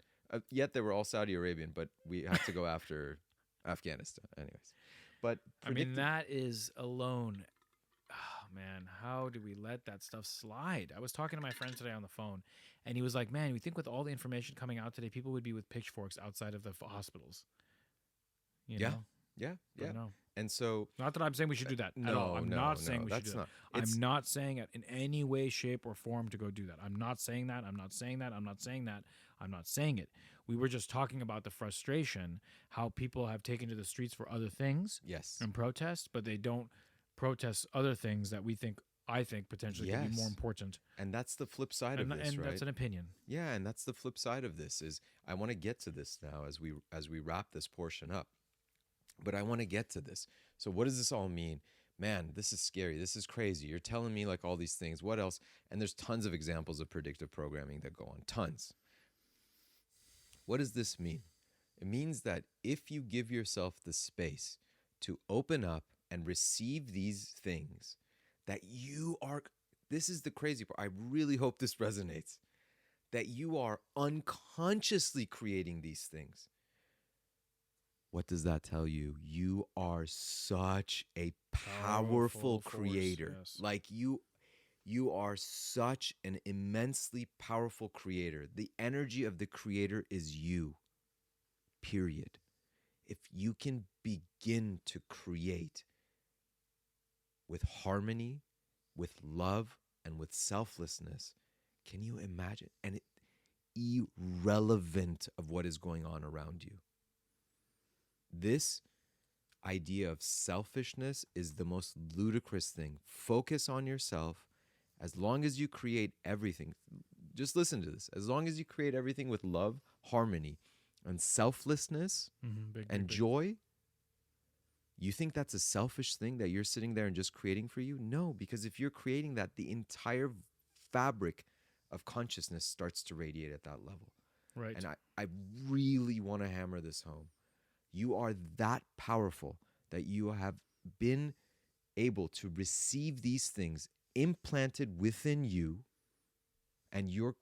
Yet they were all Saudi Arabian, but we had to go after Afghanistan. Anyways. But I mean, that is alone. Oh, man, how do we let that stuff slide? I was talking to my friend today on the phone, and he was like, man, we think with all the information coming out today, people would be with pitchforks outside of the hospitals. You know? Yeah. And so Not that I'm saying we should do that at all. I'm not saying we should do that. I'm not saying it in any way, shape, or form to go do that. I'm not saying that. I'm not saying that. I'm not saying that. I'm not saying it. We were just talking about the frustration, how people have taken to the streets for other things Yes. and protest, but they don't protest other things that I think potentially could be more important. And that's the flip side of this, and right? that's an opinion. Yeah, and that's the flip side of this is I want to get to this now as we wrap this portion up. But I want to get to this. So what does this all mean? Man, this is scary. This is crazy. You're telling me like all these things. What else? And there's tons of examples of predictive programming that go on. Tons. What does this mean? It means that if you give yourself the space to open up and receive these things, that you are, this is the crazy part. I really hope this resonates, that you are unconsciously creating these things. What does that tell you? You are such a powerful creator. Yes. Like you are such an immensely powerful creator. The energy of the creator is you. Period. If you can begin to create with harmony, with love, and with selflessness, can you imagine? And it irrelevant of what is going on around you. This idea of selfishness is the most ludicrous thing. Focus on yourself. As long as you create everything, just listen to this. As long as you create everything with love, harmony, and selflessness and joy, you think that's a selfish thing that you're sitting there and just creating for you? No, because if you're creating that, the entire fabric of consciousness starts to radiate at that level. Right. And I really want to hammer this home. You are that powerful that you have been able to receive these things implanted within you, and you're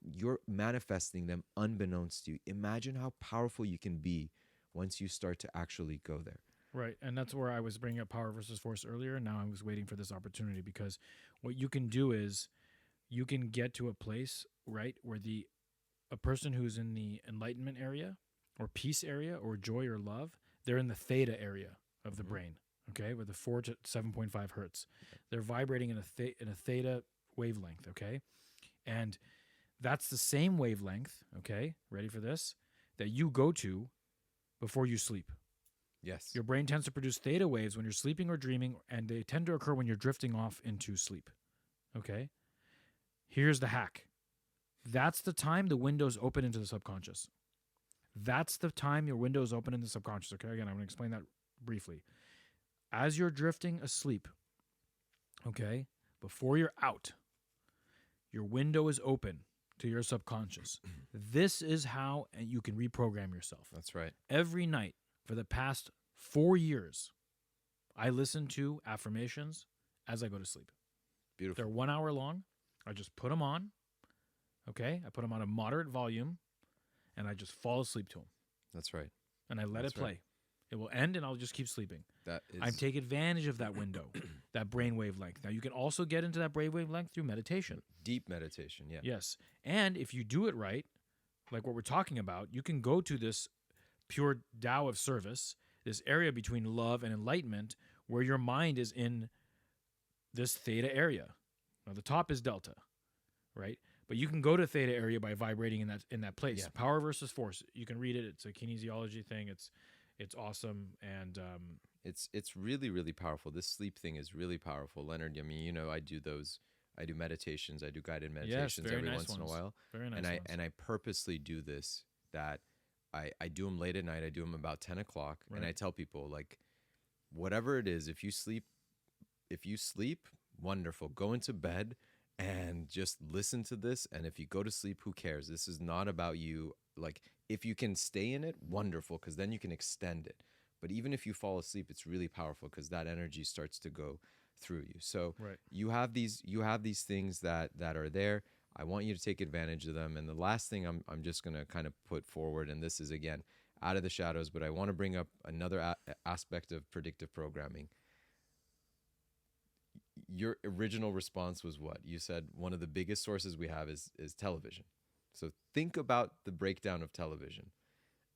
manifesting them unbeknownst to you. Imagine how powerful you can be once you start to actually go there. Right, and that's where I was bringing up power versus force earlier. Now I was waiting for this opportunity, because what you can do is you can get to a place, right, where a person who's in the enlightenment area or peace area or joy or love, they're in the theta area of the brain, okay, with the 4 to 7.5 hertz. They're vibrating in a theta wavelength, okay? And that's the same wavelength, okay, ready for this, that you go to before you sleep. Yes. Your brain tends to produce theta waves when you're sleeping or dreaming, and they tend to occur when you're drifting off into sleep, okay? Here's the hack. That's the time the windows open into the subconscious. That's the time your windows open in the subconscious, okay? Again, I'm going to explain that briefly. As you're drifting asleep, okay, before you're out, your window is open to your subconscious. This is how you can reprogram yourself. That's right. Every night for the past 4 years, I listen to affirmations as I go to sleep. Beautiful. They're 1 hour long. I just put them on, okay? I put them on a moderate volume, and I just fall asleep to them. That's right. And I let it play. Right. It will end, and I'll just keep sleeping. I take advantage of that window, that brainwave length. Now, you can also get into that brainwave length through meditation. Deep meditation, yeah. Yes. And if you do it right, like what we're talking about, you can go to this pure Tao of service, this area between love and enlightenment, where your mind is in this theta area. Now, the top is delta, right? But you can go to theta area by vibrating in that place. Yeah. Power versus force. You can read it. It's a kinesiology thing. It's awesome, and it's really, really powerful. This sleep thing is really powerful, Leonard. I mean, you know, I do meditations. I do guided meditations every nice once in a while. Very nice. And I purposely do this. That I do them late at night. I do them about 10 o'clock, right. And I tell people, like, whatever it is, if you sleep, wonderful. Go into bed and just listen to this. And if you go to sleep, who cares? This is not about you. Like, if you can stay in it, wonderful, because then you can extend it. But even if you fall asleep, it's really powerful because that energy starts to go through you. So right. you have these things that are there. I want you to take advantage of them. And the last thing I'm just going to kind of put forward, and this is, again, out of the shadows, but I want to bring up another aspect of predictive programming. Your original response was what? You said one of the biggest sources we have is television. So think about the breakdown of television.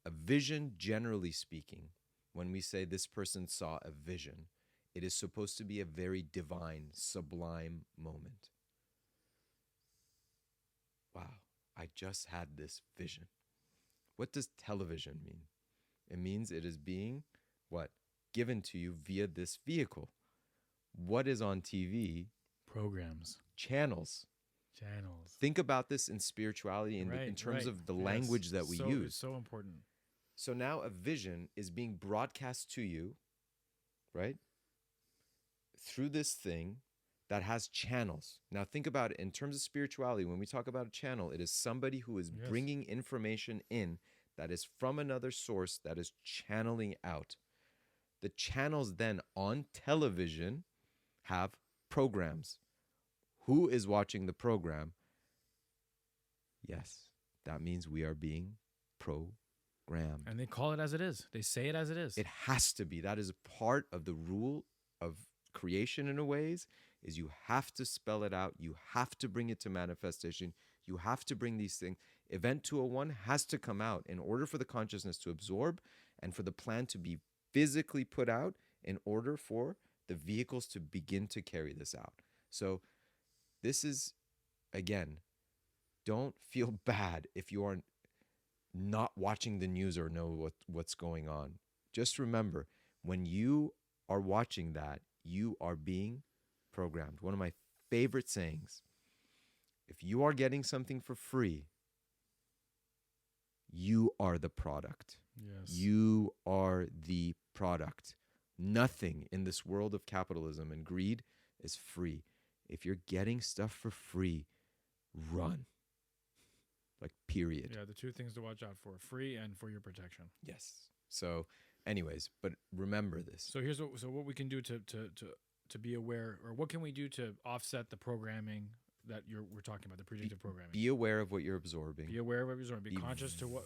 A vision, generally speaking, when we say this person saw a vision, it is supposed to be a very divine, sublime moment. Wow, I just had this vision. What does television mean? It means it is being what? Given to you via this vehicle. What is on TV? Programs. Channels. Think about this in spirituality in terms of the language that we use. It's so important. So now a vision is being broadcast to you, right? Through this thing that has channels. Now think about it in terms of spirituality. When we talk about a channel, it is somebody who is bringing information in that is from another source that is channeling out. The channels then on television have programs. Who is watching the program? Yes, that means we are being programmed. And they call it as it is. They say it as it is. It has to be. That is a part of the rule of creation in a ways, is you have to spell it out. You have to bring it to manifestation. You have to bring these things. Event 201 has to come out in order for the consciousness to absorb and for the plan to be physically put out in order for the vehicles to begin to carry this out. So this is, again, don't feel bad if you are not watching the news or know what's going on. Just remember, when you are watching that, you are being programmed. One of my favorite sayings, if you are getting something for free, you are the product. Yes. You are the product. Nothing in this world of capitalism and greed is free. If you're getting stuff for free, run. Like, period. Yeah, the two things to watch out for: free and for your protection. Yes. So, anyways, but remember this. So here's what we can do to be aware, or what can we do to offset the programming that we're talking about, the predictive programming. Be aware of what you're absorbing. Be aware of what you're absorbing. Be conscious to what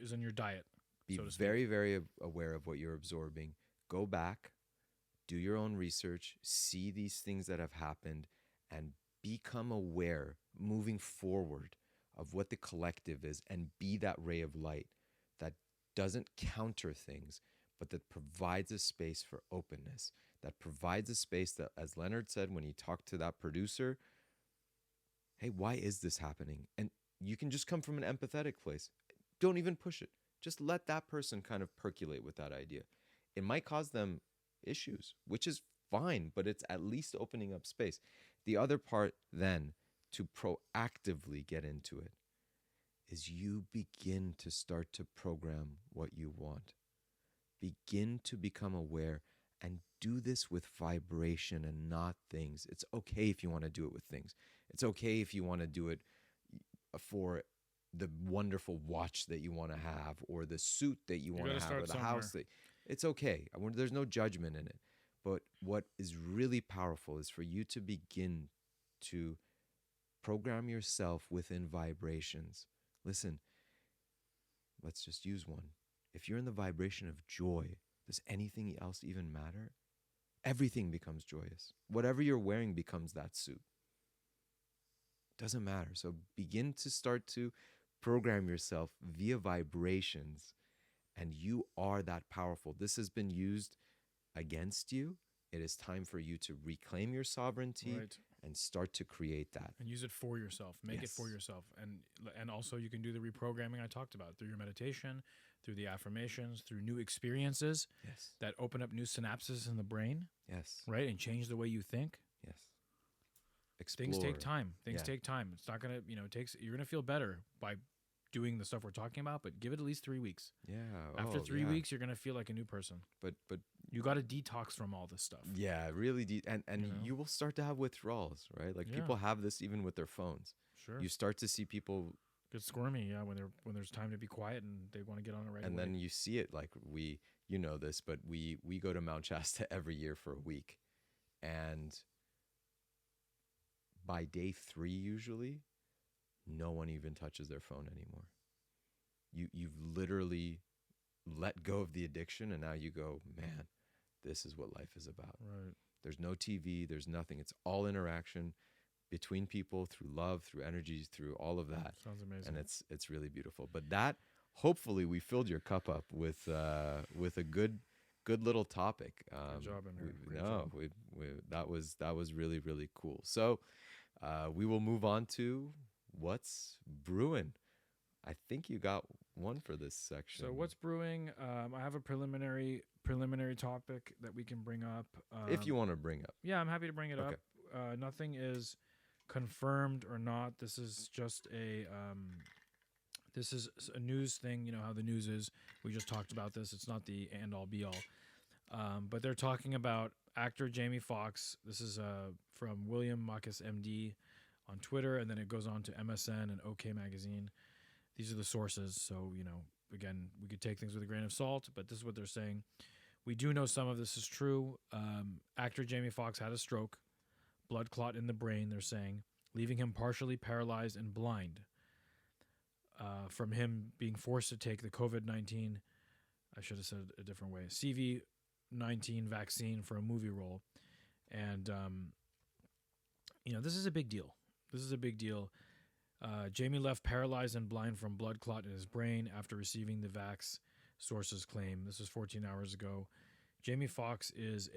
is in your diet. Be so to speak. very, very aware of what you're absorbing. Go back, do your own research, see these things that have happened, and become aware moving forward of what the collective is, and be that ray of light that doesn't counter things, but that provides a space for openness, that provides a space that, as Leonard said when he talked to that producer, hey, why is this happening? And you can just come from an empathetic place. Don't even push it. Just let that person kind of percolate with that idea. It might cause them issues, which is fine, but it's at least opening up space. The other part then, to proactively get into it, is you begin to start to program what you want. Begin to become aware and do this with vibration and not things. It's okay if you want to do it with things. It's okay if you want to do it for the wonderful watch that you want to have, or the suit that you want to have, or the house. It's okay. There's no judgment in it. But what is really powerful is for you to begin to program yourself within vibrations. Listen, let's just use one. If you're in the vibration of joy, does anything else even matter? Everything becomes joyous. Whatever you're wearing becomes that suit. Doesn't matter. So begin to start to program yourself via vibrations, and you are that powerful. This has been used against you. It is time for you to reclaim your sovereignty and start to create that. And use it for yourself. Make it for yourself. And also you can do the reprogramming I talked about through your meditation, through the affirmations, through new experiences that open up new synapses in the brain. Yes. Right? And change the way you think. Yes. Explore. Things take time. Things take time. It's not going to, you're going to feel better by doing the stuff we're talking about, but give it at least 3 weeks. Yeah. After 3 weeks, you're going to feel like a new person. But you got to detox from all this stuff. Yeah, really. And you will start to have withdrawals, right? Like people have this even with their phones. Sure. You start to see people get squirmy, when there's time to be quiet and they want to get on it right away. And then you see it, like you know this, but we go to Mount Shasta every year for a week. And by day 3, usually, no one even touches their phone anymore. You've literally let go of the addiction, and now you go, man, this is what life is about. Right. There's no TV, there's nothing. It's all interaction between people, through love, through energies, through all of that. Sounds amazing. And it's really beautiful. But that hopefully we filled your cup up with a good little topic. Good job, Amir. Great No, job. that was really really cool. So we will move on to what's brewing. I think you got one for this section. So what's brewing? I have a preliminary topic that we can bring up. If you want to bring up. Yeah, I'm happy to bring it Okay. up. Nothing is confirmed or not. This is just this is a news thing. You know how the news is. We just talked about this. It's not the end all be all. But they're talking about actor Jamie Foxx. This is from William Marcus MD on Twitter, and then it goes on to MSN and OK Magazine. These are the sources. So, you know, again, we could take things with a grain of salt, but this is what they're saying. We do know some of this is true. Actor Jamie Foxx had a stroke, blood clot in the brain, they're saying, leaving him partially paralyzed and blind from him being forced to take the COVID-19, I should have said it a different way, CV-19 vaccine for a movie role. And, you know, this is a big deal. This is a big deal. Jamie left paralyzed and blind from blood clot in his brain after receiving the vax, sources claim. This was 14 hours ago. Jamie Foxx is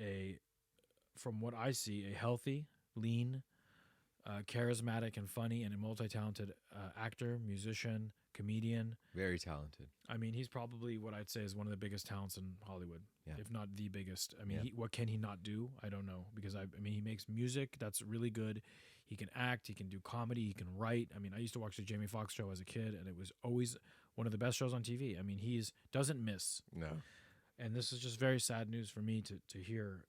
from what I see, a healthy, lean, charismatic and funny and a multi-talented actor, musician, comedian. Very talented. I mean, he's probably what I'd say is one of the biggest talents in Hollywood, if not the biggest. I mean, what can he not do? I don't know, because I mean, he makes music that's really good. He can act, he can do comedy, he can write. I mean, I used to watch the Jamie Foxx show as a kid, and it was always one of the best shows on TV. I mean, doesn't miss. No. And this is just very sad news for me to hear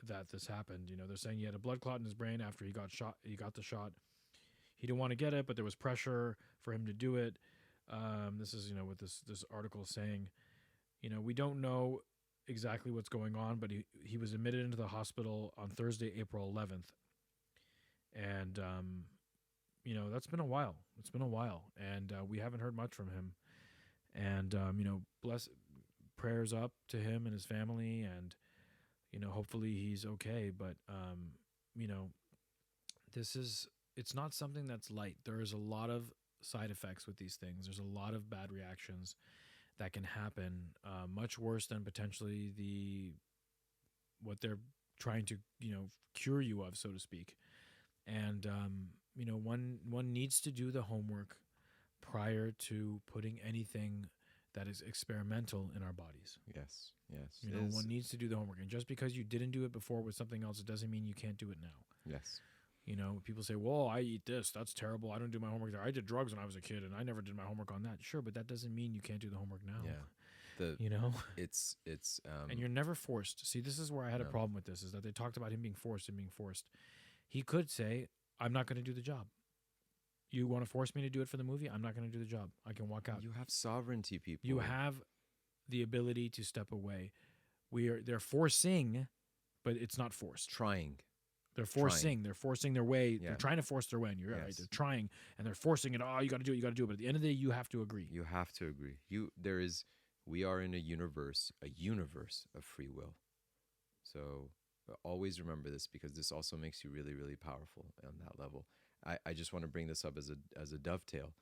that this happened. You know, they're saying he had a blood clot in his brain after he got the shot. He didn't want to get it, but there was pressure for him to do it. This is, you know, what this article is saying. You know, we don't know exactly what's going on, but he was admitted into the hospital on Thursday, April 11th. And, you know, that's been a while. It's been a while. And we haven't heard much from him. And, you know, prayers up to him and his family. And, you know, hopefully he's okay. But, you know, it's not something that's light. There is a lot of side effects with these things. There's a lot of bad reactions that can happen, much worse than potentially what they're trying to, you know, cure you of, so to speak. And, you know, one needs to do the homework prior to putting anything that is experimental in our bodies. Yes. You know, one needs to do the homework. And just because you didn't do it before with something else, it doesn't mean you can't do it now. Yes. You know, people say, well, I eat this. That's terrible. I don't do my homework there. I did drugs when I was a kid, and I never did my homework on that. Sure, but that doesn't mean you can't do the homework now. Yeah. You know? It's and you're never forced. See, this is where I had a problem with this, is that they talked about him being forced and being forced. He could say, I'm not going to do the job. You want to force me to do it for the movie? I'm not going to do the job. I can walk out. You have sovereignty, people. You have the ability to step away. They're forcing, but it's not forced. Trying. They're forcing. They're forcing their way. Yeah. They're trying to force their way. And you're right. Yes. They're trying, and they're forcing it. Oh, you got to do it. You got to do it. But at the end of the day, you have to agree. You have to agree. We are in a universe of free will. So always remember this, because this also makes you really, really powerful on that level. I just want to bring this up as a dovetail.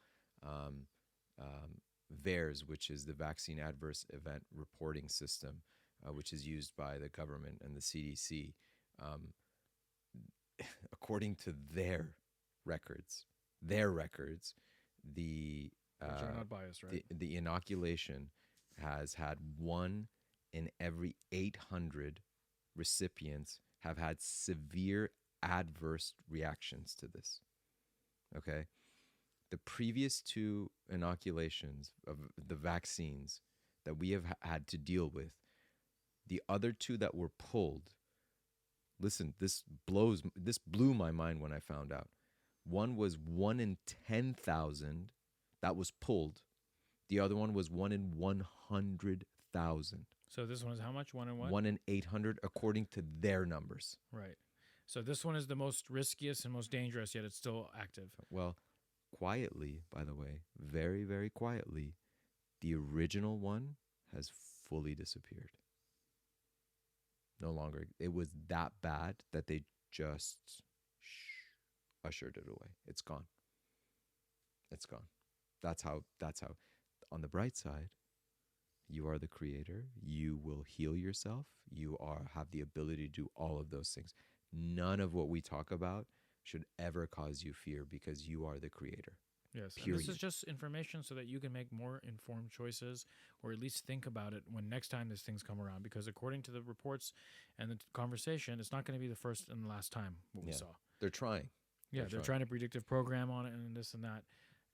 VAERS, which is the Vaccine Adverse Event Reporting System, which is used by the government and the CDC. According to their records, the Which are not biased, right? the inoculation has had 1 in every 800 recipients have had severe adverse reactions to this. Okay? The previous 2 inoculations of the vaccines that we have had to deal with, the other 2 that were pulled, listen, this blew my mind when I found out. One was 1 in 10,000 that was pulled. The other one was 1 in 100,000. So this one is how much? 1 in what? 1 in 800, according to their numbers. Right. So this one is the most riskiest and most dangerous, yet it's still active. Well, quietly, by the way, very, very quietly, the original one has fully disappeared. No longer. It was that bad that they just ushered it away. It's gone. It's gone. That's how on the bright side, you are the creator. You will heal yourself. You have the ability to do all of those things. None of what we talk about should ever cause you fear because you are the creator. Yes, Period. and this is just information so that you can make more informed choices, or at least think about it when next time these things come around. Because according to the reports and the conversation, it's not going to be the first and the last time what we saw. They're trying. Yeah, they're trying to predictive program on it and this and that.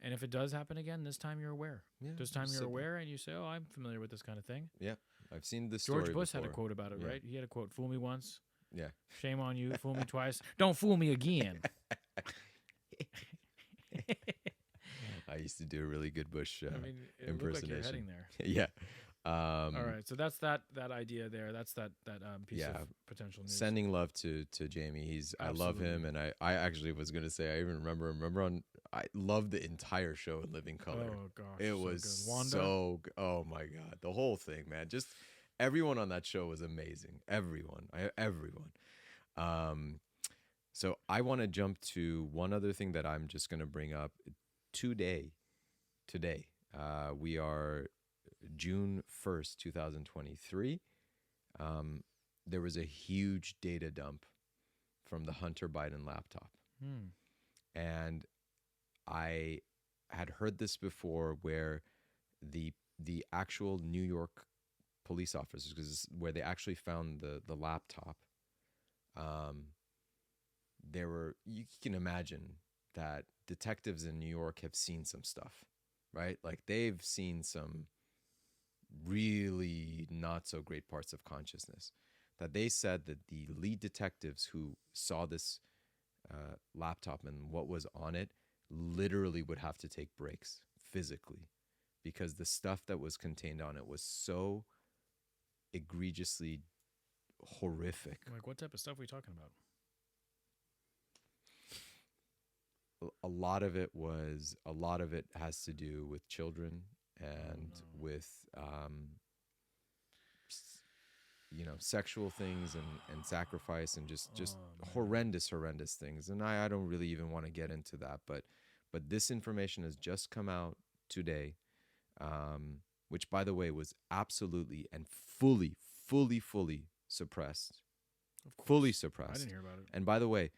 And if it does happen again, this time you're aware. Yeah, this time you're aware and you say, oh, I'm familiar with this kind of thing. Yeah, I've seen this story George Bush before. had a quote about it, right? He had a quote, fool me once. Yeah. Shame on you. Fool me twice. Don't fool me again. I used to do a really good Bush it impersonation. Looked like you're heading there. Yeah. All right. So that's that idea there. That's that piece of potential news. Sending love to Jamie. I love him, and I actually was gonna say I even remember I loved the entire show in Living Color. Oh gosh, it was so good. Oh my god, the whole thing, man. Just everyone on that show was amazing. Everyone. So I want to jump to one other thing that I'm just gonna bring up today. We are June 1st, 2023. There was a huge data dump from the Hunter Biden laptop. And I had heard this before where the actual New York police officers, because where they actually found the laptop, you can imagine that detectives in New York have seen some stuff, right? Like they've seen some really not so great parts of consciousness. That they said that the lead detectives who saw this laptop and what was on it literally would have to take breaks physically because the stuff that was contained on it was so egregiously horrific. Like what type of stuff are we talking about? A lot of it has to do with children and with sexual things and sacrifice and just horrendous things. And I don't really even want to get into that, but this information has just come out today, which by the way was absolutely and fully suppressed. Fully suppressed. I didn't hear about it. And by the way,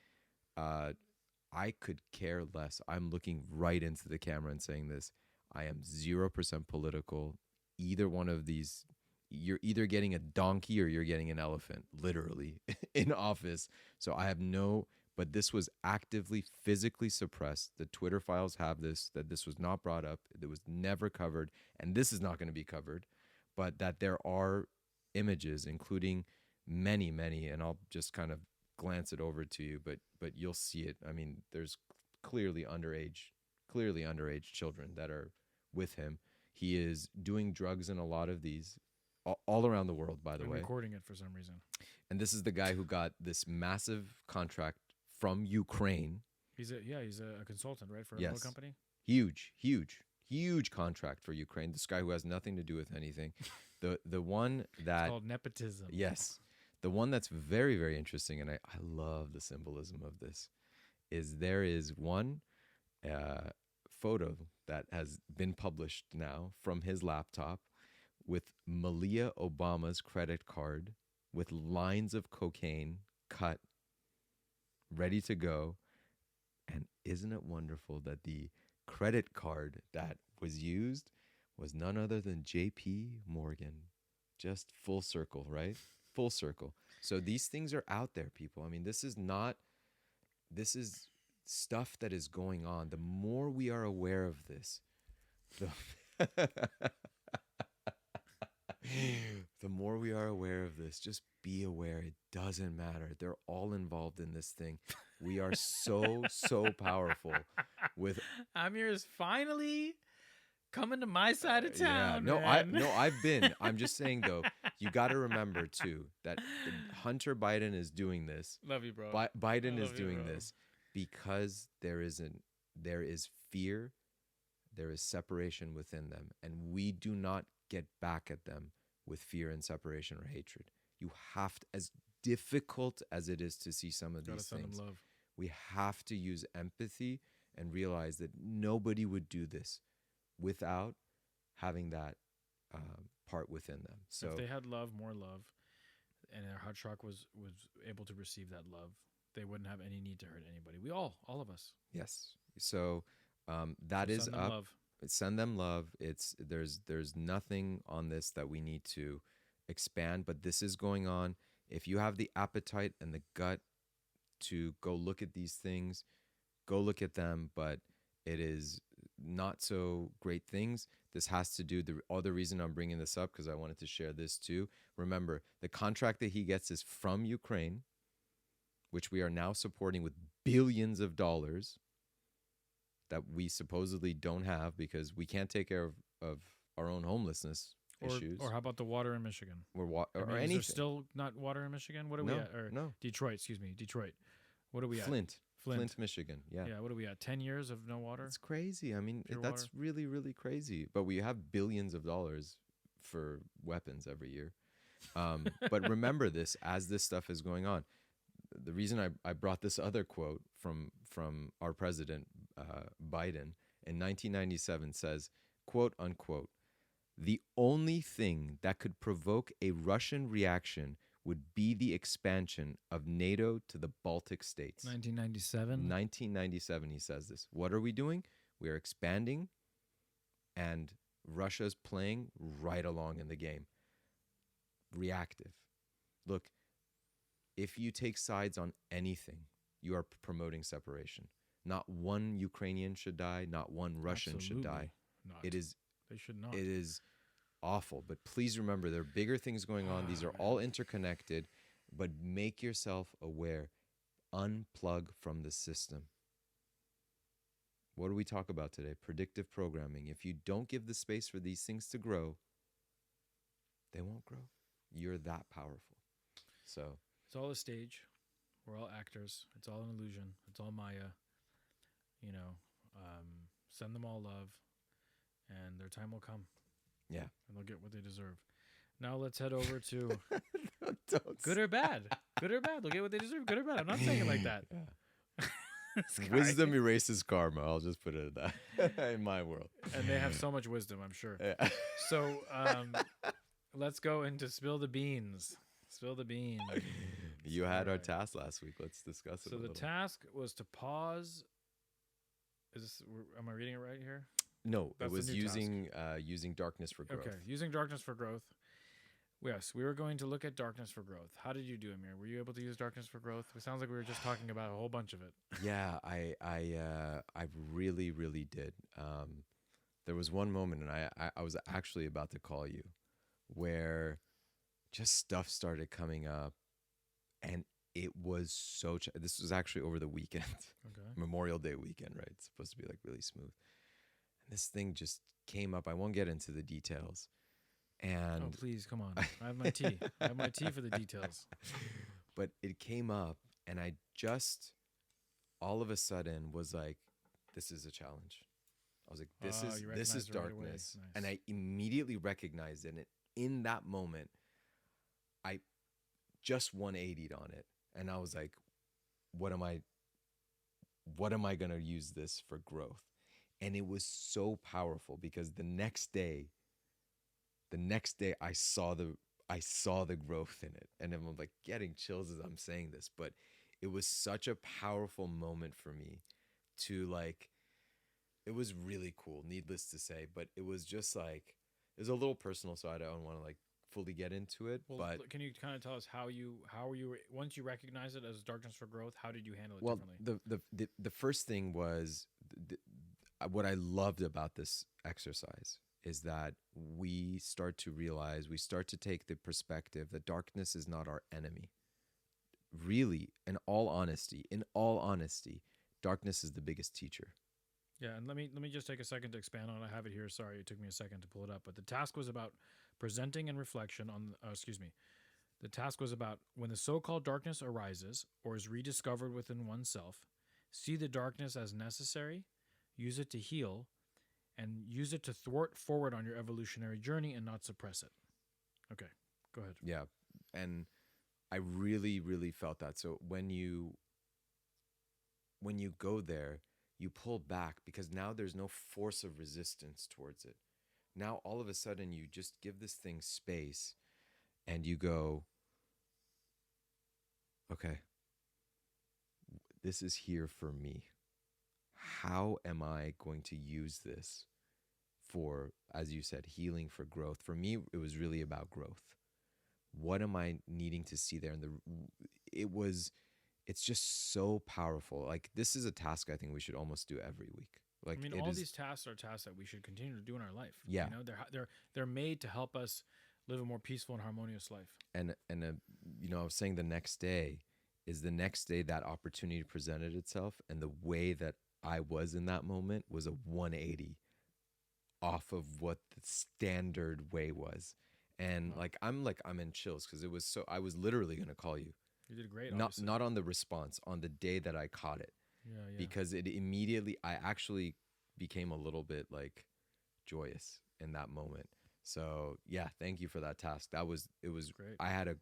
I could care less. I'm looking right into the camera and saying this. I am 0% political. Either one of these, you're either getting a donkey or you're getting an elephant, literally, in office. So I have but this was actively, physically suppressed. The Twitter files have this, that this was not brought up. It was never covered. And this is not going to be covered. But that there are images, including many, and I'll just kind of glance it over to you, but you'll see it. I mean, there's clearly underage children that are with him. He is doing drugs in a lot of these all around the world, by the way. Recording it for some reason. And this is the guy who got this massive contract from Ukraine. He's a consultant, right, for a oil company? Huge contract for Ukraine. This guy who has nothing to do with anything. The one that... It's called nepotism. Yes. The one that's very, very interesting, and I love the symbolism of this, is there is one photo that has been published now from his laptop with Malia Obama's credit card with lines of cocaine cut, ready to go. And isn't it wonderful that the credit card that was used was none other than J.P. Morgan? Just full circle, right? Full circle. So these things are out there, people. I mean, this is stuff that is going on. The more we are aware of this, the more we are aware of this, just be aware. It doesn't matter. They're all involved in this thing. We are so powerful. With Amir is finally coming to my side of town. I'm just saying though, you got to remember too that Hunter Biden is doing this. Love you, bro. Biden is doing this because there is fear, there is separation within them, and we do not get back at them with fear and separation or hatred. You have to, as difficult as it is to see some of these things, we have to use empathy and realize that nobody would do this without having that part within them. So if they had love, more love, and our truck was able to receive that love, they wouldn't have any need to hurt anybody. We all of us. yes, so that So is send them up. love. Send them love. It's there's nothing on this that we need to expand, but this is going on. If you have the appetite and the gut to go look at these things, go look at them, but it is not so great things. This has to do, the other reason I'm bringing this up, because I wanted to share this too. Remember, the contract that he gets is from Ukraine, which we are now supporting with billions of dollars that we supposedly don't have because we can't take care of our own homelessness issues. Or how about the water in Michigan? Or I mean, anything. is there still not water in Michigan? What are we at? Or No. Detroit, excuse me. Detroit. What are we at? Flint, Michigan. Yeah. Yeah, what are we at? 10 years of no water? It's crazy. I mean, Pure that's water? really, really crazy. But we have billions of dollars for weapons every year. But remember this as this stuff is going on. The reason I brought this other quote from our president, Biden, in 1997 says, quote unquote, "The only thing that could provoke a Russian reaction would be the expansion of NATO to the Baltic states." 1997. 1997, he says this. What are we doing? We are expanding, and Russia's playing right along in the game. Reactive. Look, if you take sides on anything, you are promoting separation. Not one Ukrainian should die. Not one Russian should die. Not. It is. They should not. It is awful. But please remember, there are bigger things going on. These are all interconnected. But make yourself aware. Unplug from the system. What do we talk about today? Predictive programming. If you don't give the space for these things to grow, they won't grow. You're that powerful. So it's all a stage. We're all actors. It's all an illusion. It's all Maya. You know, send them all love, and their time will come. Yeah. And they'll get what they deserve. Now let's head over to Don't good or bad. Good or bad. They'll get what they deserve. Good or bad. I'm not saying it like that. Yeah. This guy. Wisdom erases karma. I'll just put it at that in my world. And they have so much wisdom, I'm sure. Yeah. So let's go into spill the beans. Spill the beans. You had our Alright. task last week. Let's discuss it. So a the little. task was to pause. Am I reading it right here? No, That's it the was new task. using darkness for growth. Okay, using darkness for growth. Yes, we were going to look at darkness for growth. How did you do, Amir? Were you able to use darkness for growth? It sounds like we were just talking about a whole bunch of it. Yeah, I really, really did. There was one moment, and I was actually about to call you, where just stuff started coming up, and it was so. This was actually over the weekend, Okay. Memorial Day weekend, right? It's supposed to be like really smooth, and this thing just came up. I won't get into the details, and Oh, please, come on. I have my tea. I have my tea for the details. but it came up, and I just all of a sudden was like, "This is a challenge." I was like, "This You is recognized it right away. darkness," Nice. and I immediately recognized it. And in that moment, I just 180'd on it, and I was like, "What am I gonna use this for growth?" And it was so powerful because the next day I saw the growth in it, and I'm like getting chills as I'm saying this, but it was such a powerful moment for me to like. It was really cool, needless to say, but it was just like it was a little personal, so I don't want to like fully get into it. Well, but can you kind of tell us how you once you recognize it as darkness for growth? How did you handle it well, differently? the first thing was what I loved about this exercise is that we start to realize, we start to take the perspective that darkness is not our enemy. Really, in all honesty, darkness is the biggest teacher. Yeah, and let me just take a second to expand on it. I have it here. Sorry, it took me a second to pull it up. But the task was about presenting and reflection on. The task was about when the so-called darkness arises or is rediscovered within oneself, see the darkness as necessary, use it to heal, and use it to thwart forward on your evolutionary journey and not suppress it. Okay, go ahead. Yeah, and I really, really felt that. So when you go there, you pull back because now there's no force of resistance towards it. now all of a sudden you just give this thing space and you go, okay, this is here for me. How am I going to use this for, as you said, healing, for growth? For me, it was really about growth. What am I needing to see there? And it's just so powerful. Like, this is a task I think we should almost do every week. Like, I mean, all these tasks are tasks that we should continue to do in our life. Yeah. You know, they're made to help us live a more peaceful and harmonious life. And you know, I was saying the next day that opportunity presented itself, and the way that I was in that moment was a 180 off of what the standard way was. And Wow. I'm in chills because I was literally going to call you. You did great. Not on the response, on the day that I caught it. Yeah. Because it immediately, I actually became a little bit like joyous in that moment. So yeah, thank you for that task. It was great. I had a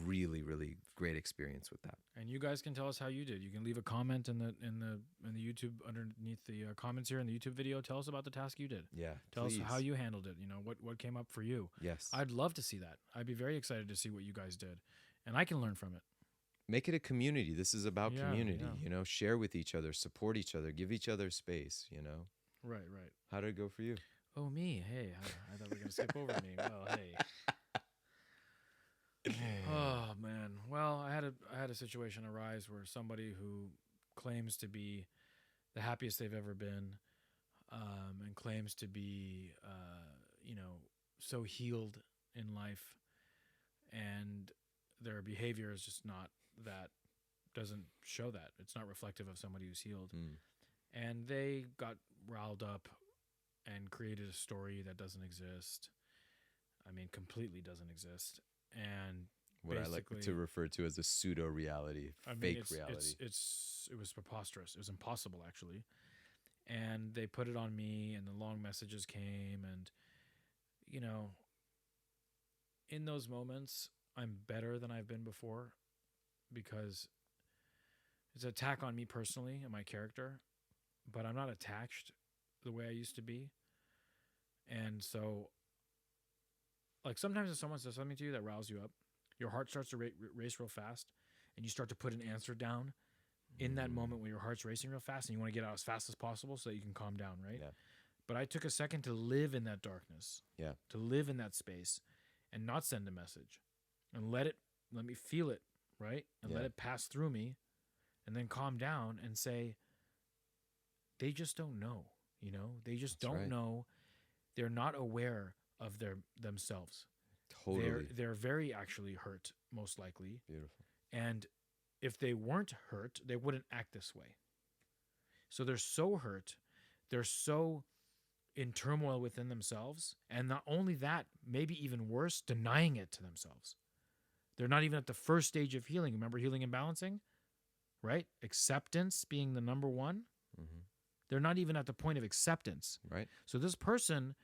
really, really great experience with that. And you guys can tell us how you did. You can leave a comment in the YouTube underneath the comments here in the YouTube video. Tell us about the task you did. Yeah, Tell please. us how you handled it. You know, what came up for you. Yes. I'd love to see that. I'd be very excited to see what you guys did, and I can learn from it. Make it a community. This is about community. Yeah. You know, share with each other, support each other, give each other space. You know. Right. How did it go for you? Oh, me. Hey, I thought we were gonna skip over me. Well, hey. Oh man. Well, I had a situation arise where somebody who claims to be the happiest they've ever been, and claims to be, so healed in life, and their behavior is just not that. Doesn't show that. It's not reflective of somebody who's healed. And they got riled up and created a story that doesn't exist. I mean, completely doesn't exist. And what I like to refer to as a pseudo reality, fake reality. It was preposterous. It was impossible, actually. And they put it on me, and the long messages came, and you know, in those moments, I'm better than I've been before, because it's an attack on me personally and my character, but I'm not attached the way I used to be. And so, like, sometimes if someone says something to you that riles you up, your heart starts to race real fast, and you start to put an answer down in that moment when your heart's racing real fast, and you want to get out as fast as possible so that you can calm down, right? Yeah. But I took a second to live in that darkness, to live in that space, and not send a message, and let me feel it, right? And let it pass through me, and then calm down and say, they just don't know, you know? They just don't know. They're not aware of themselves. Totally. They're very actually hurt, most likely. Beautiful. And if they weren't hurt, they wouldn't act this way. So they're so hurt, they're so in turmoil within themselves, and not only that, maybe even worse, denying it to themselves. They're not even at the first stage of healing. Remember healing and balancing, right? Acceptance being the number one. Mm-hmm. They're not even at the point of acceptance. Right. So this person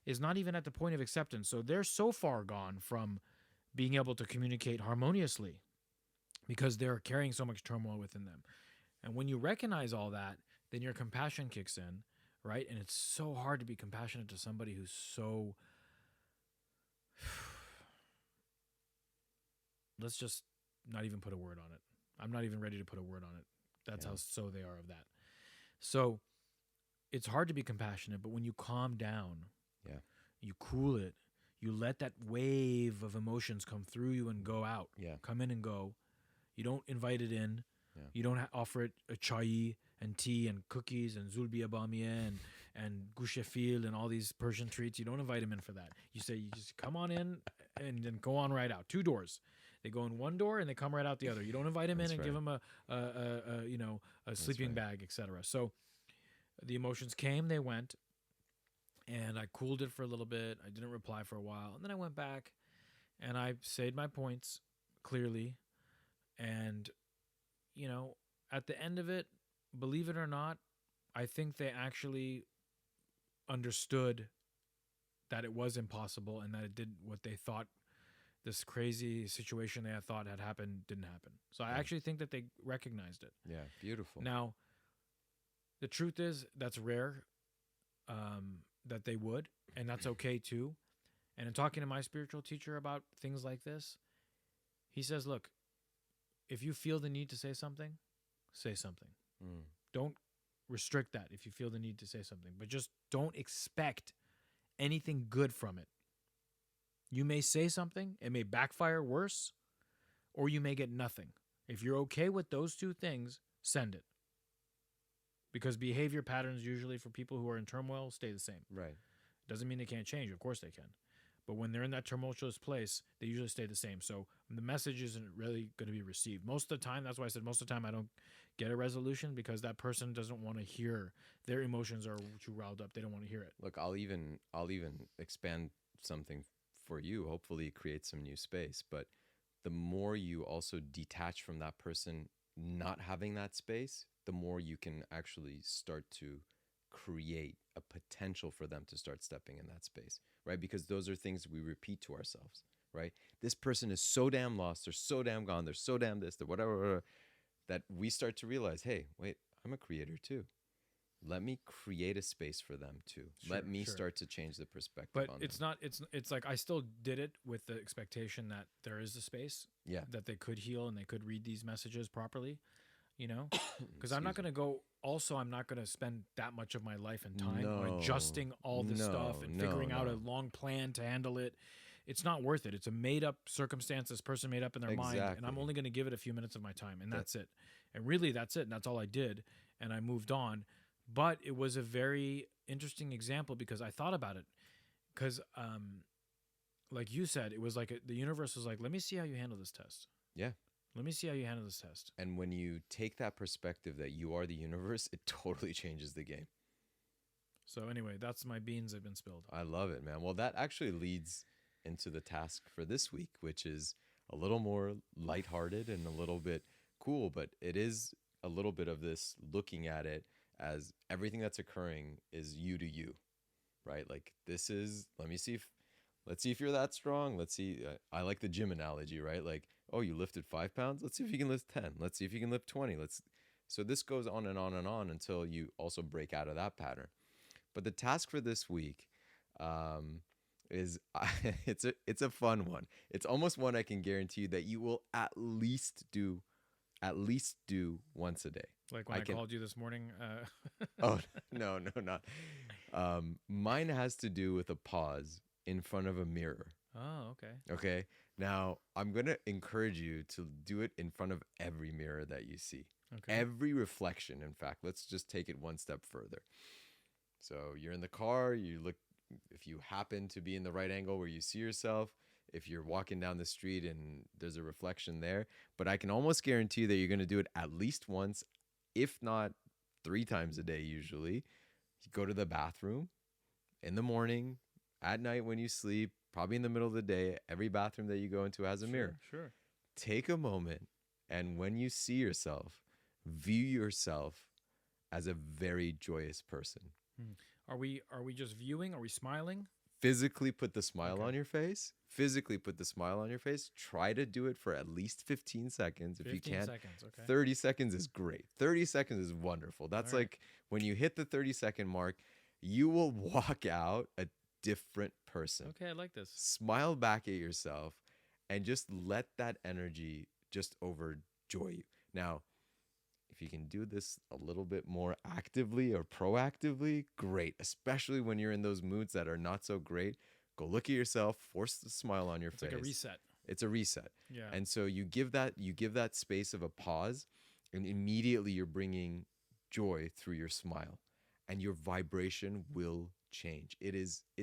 is not even at the point of acceptance. So they're so far gone from being able to communicate harmoniously because they're carrying so much turmoil within them. And when you recognize all that, then your compassion kicks in, right? And it's so hard to be compassionate to somebody who's so... Let's just not even put a word on it. I'm not even ready to put a word on it. That's how so they are of that. So it's hard to be compassionate, but when you calm down, you cool it, you let that wave of emotions come through you and go out, come in and go. You don't invite it in. You don't offer it a chai and tea and cookies and zulbiya bamiya and gushefil and all these Persian treats. You don't invite them in for that. You say, you just come on in and then go on right out. 2 doors. They go in one door and they come right out the other. You don't invite them in and give them a sleeping bag, etc. So the emotions came, they went, and I cooled it for a little bit. I didn't reply for a while, and then I went back and I said my points clearly. And at the end of it, believe it or not, I think they actually understood that it was impossible and that it did what they thought. This crazy situation they had thought had happened didn't happen. So I actually think that they recognized it. Yeah, beautiful. Now, the truth is that's rare. that they would, and that's okay too. And in talking to my spiritual teacher about things like this, he says, look, if you feel the need to say something, say something. Mm. Don't restrict that if you feel the need to say something, but just don't expect anything good from it. You may say something, it may backfire worse, or you may get nothing. If you're okay with those two things, send it. Because behavior patterns usually for people who are in turmoil stay the same. Right. Doesn't mean they can't change. Of course they can. But when they're in that tumultuous place, they usually stay the same. So the message isn't really going to be received. Most of the time, that's why I said most of the time I don't get a resolution, because that person doesn't want to hear. Their emotions are too riled up. They don't want to hear it. Look, I'll even expand something for you. Hopefully create some new space. But the more you also detach from that person not having that space, the more you can actually start to create a potential for them to start stepping in that space, right? Because those are things we repeat to ourselves, right? This person is so damn lost, they're so damn gone, they're so damn this, they're whatever, that we start to realize, hey, wait, I'm a creator too. Let me create a space for them too. Let me start to change the perspective but on it's them. not, it's like I still did it with the expectation that there is a space, Yeah. that they could heal and they could read these messages properly, you know? Because I'm not going to go, also, I'm not going to spend that much of my life and time on adjusting all this stuff and figuring out a long plan to handle it. It's not worth it. It's a made up circumstance this person made up in their mind, and I'm only going to give it a few minutes of my time, and that's it. And really, that's it. And that's all I did. And I moved on. But it was a very interesting example because I thought about it. Because, like you said, it was like the universe was like, let me see how you handle this test. Yeah. Let me see how you handle this test. And when you take that perspective that you are the universe, it totally changes the game. So anyway, that's my beans have been spilled. I love it, man. Well, that actually leads into the task for this week, which is a little more lighthearted and a little bit cool, but it is a little bit of this looking at it as everything that's occurring is you to you, right? Like this is, let's see if you're that strong. Let's see. I like the gym analogy, right? Like, oh, you lifted 5 pounds. Let's see if you can lift 10. Let's see if you can lift 20. So this goes on and on and on until you also break out of that pattern. But the task for this week is it's a fun one. It's almost one I can guarantee you that you will at least do once a day. Like when I called you this morning. Oh, no, not. Mine has to do with a pause in front of a mirror. Oh, okay. Okay. Now, I'm going to encourage you to do it in front of every mirror that you see. Okay. Every reflection, in fact. Let's just take it one step further. So you're in the car, you look, if you happen to be in the right angle where you see yourself, if you're walking down the street and there's a reflection there, but I can almost guarantee that you're going to do it at least once, if not 3 times a day usually. You go to the bathroom in the morning, at night when you sleep, probably in the middle of the day. Every bathroom that you go into has a mirror. Sure. Take a moment, and when you see yourself, view yourself as a very joyous person. Are we just viewing? Are we smiling? Physically put the smile on your face. Try to do it for at least 15 seconds if you can. 15 seconds, okay. 30 seconds is great. 30 seconds is wonderful. That's like when you hit the 30-second mark, you will walk out a different person. Okay, I like this. Smile back at yourself and just let that energy just overjoy you. Now, if you can do this a little bit more actively or proactively, great. Especially when you're in those moods that are not so great. Go look at yourself, force the smile on your face. It's like a reset. It's a reset. Yeah. And so you give that space of a pause, and immediately you're bringing joy through your smile, and your vibration will change. It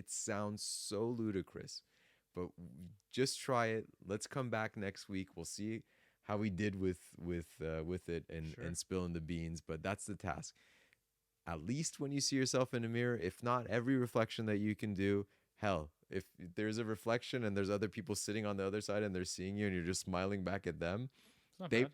sounds so ludicrous, but just try it. Let's come back next week. We'll see how we did with it and spilling the beans, but that's the task. At least when you see yourself in a mirror, if not every reflection that you can do, hell, if there's a reflection and there's other people sitting on the other side and they're seeing you and you're just smiling back at them, it's not bad.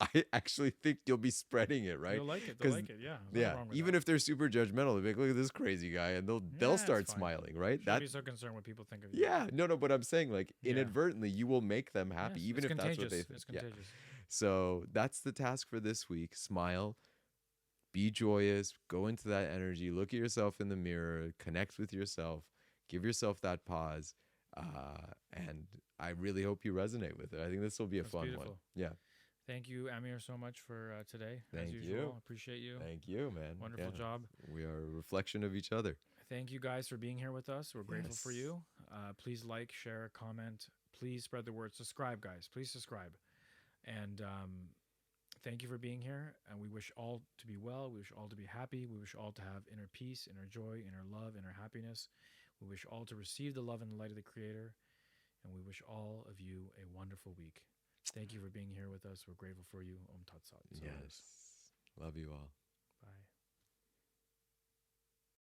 I actually think you'll be spreading it, right? They'll like it. They'll like it. Yeah. Yeah. Even if they're super judgmental, they'll be like, look at this crazy guy, and they'll start smiling, right? Shouldn't be so concerned what people think of you. Yeah. No, but I'm saying, like, inadvertently, you will make them happy, even if that's what they think. It's contagious. So that's the task for this week. Smile, be joyous, go into that energy, look at yourself in the mirror, connect with yourself, give yourself that pause. And I really hope you resonate with it. I think this will be a That's fun beautiful. one. Yeah. Thank you, Amir, so much for today. As Thank usual, you. appreciate you. Thank you, man. Wonderful job. We are a reflection of each other. Thank you guys for being here with us. We're grateful for Yes. you. Please like, share, comment. Please spread the word. Subscribe, guys. Please subscribe. And thank you for being here. And we wish all to be well. We wish all to be happy. We wish all to have inner peace, inner joy, inner love, inner happiness. We wish all to receive the love and the light of the Creator. And we wish all of you a wonderful week. Thank you for being here with us. We're grateful for you. Om Tat Sat. Yes. Love you all. Bye.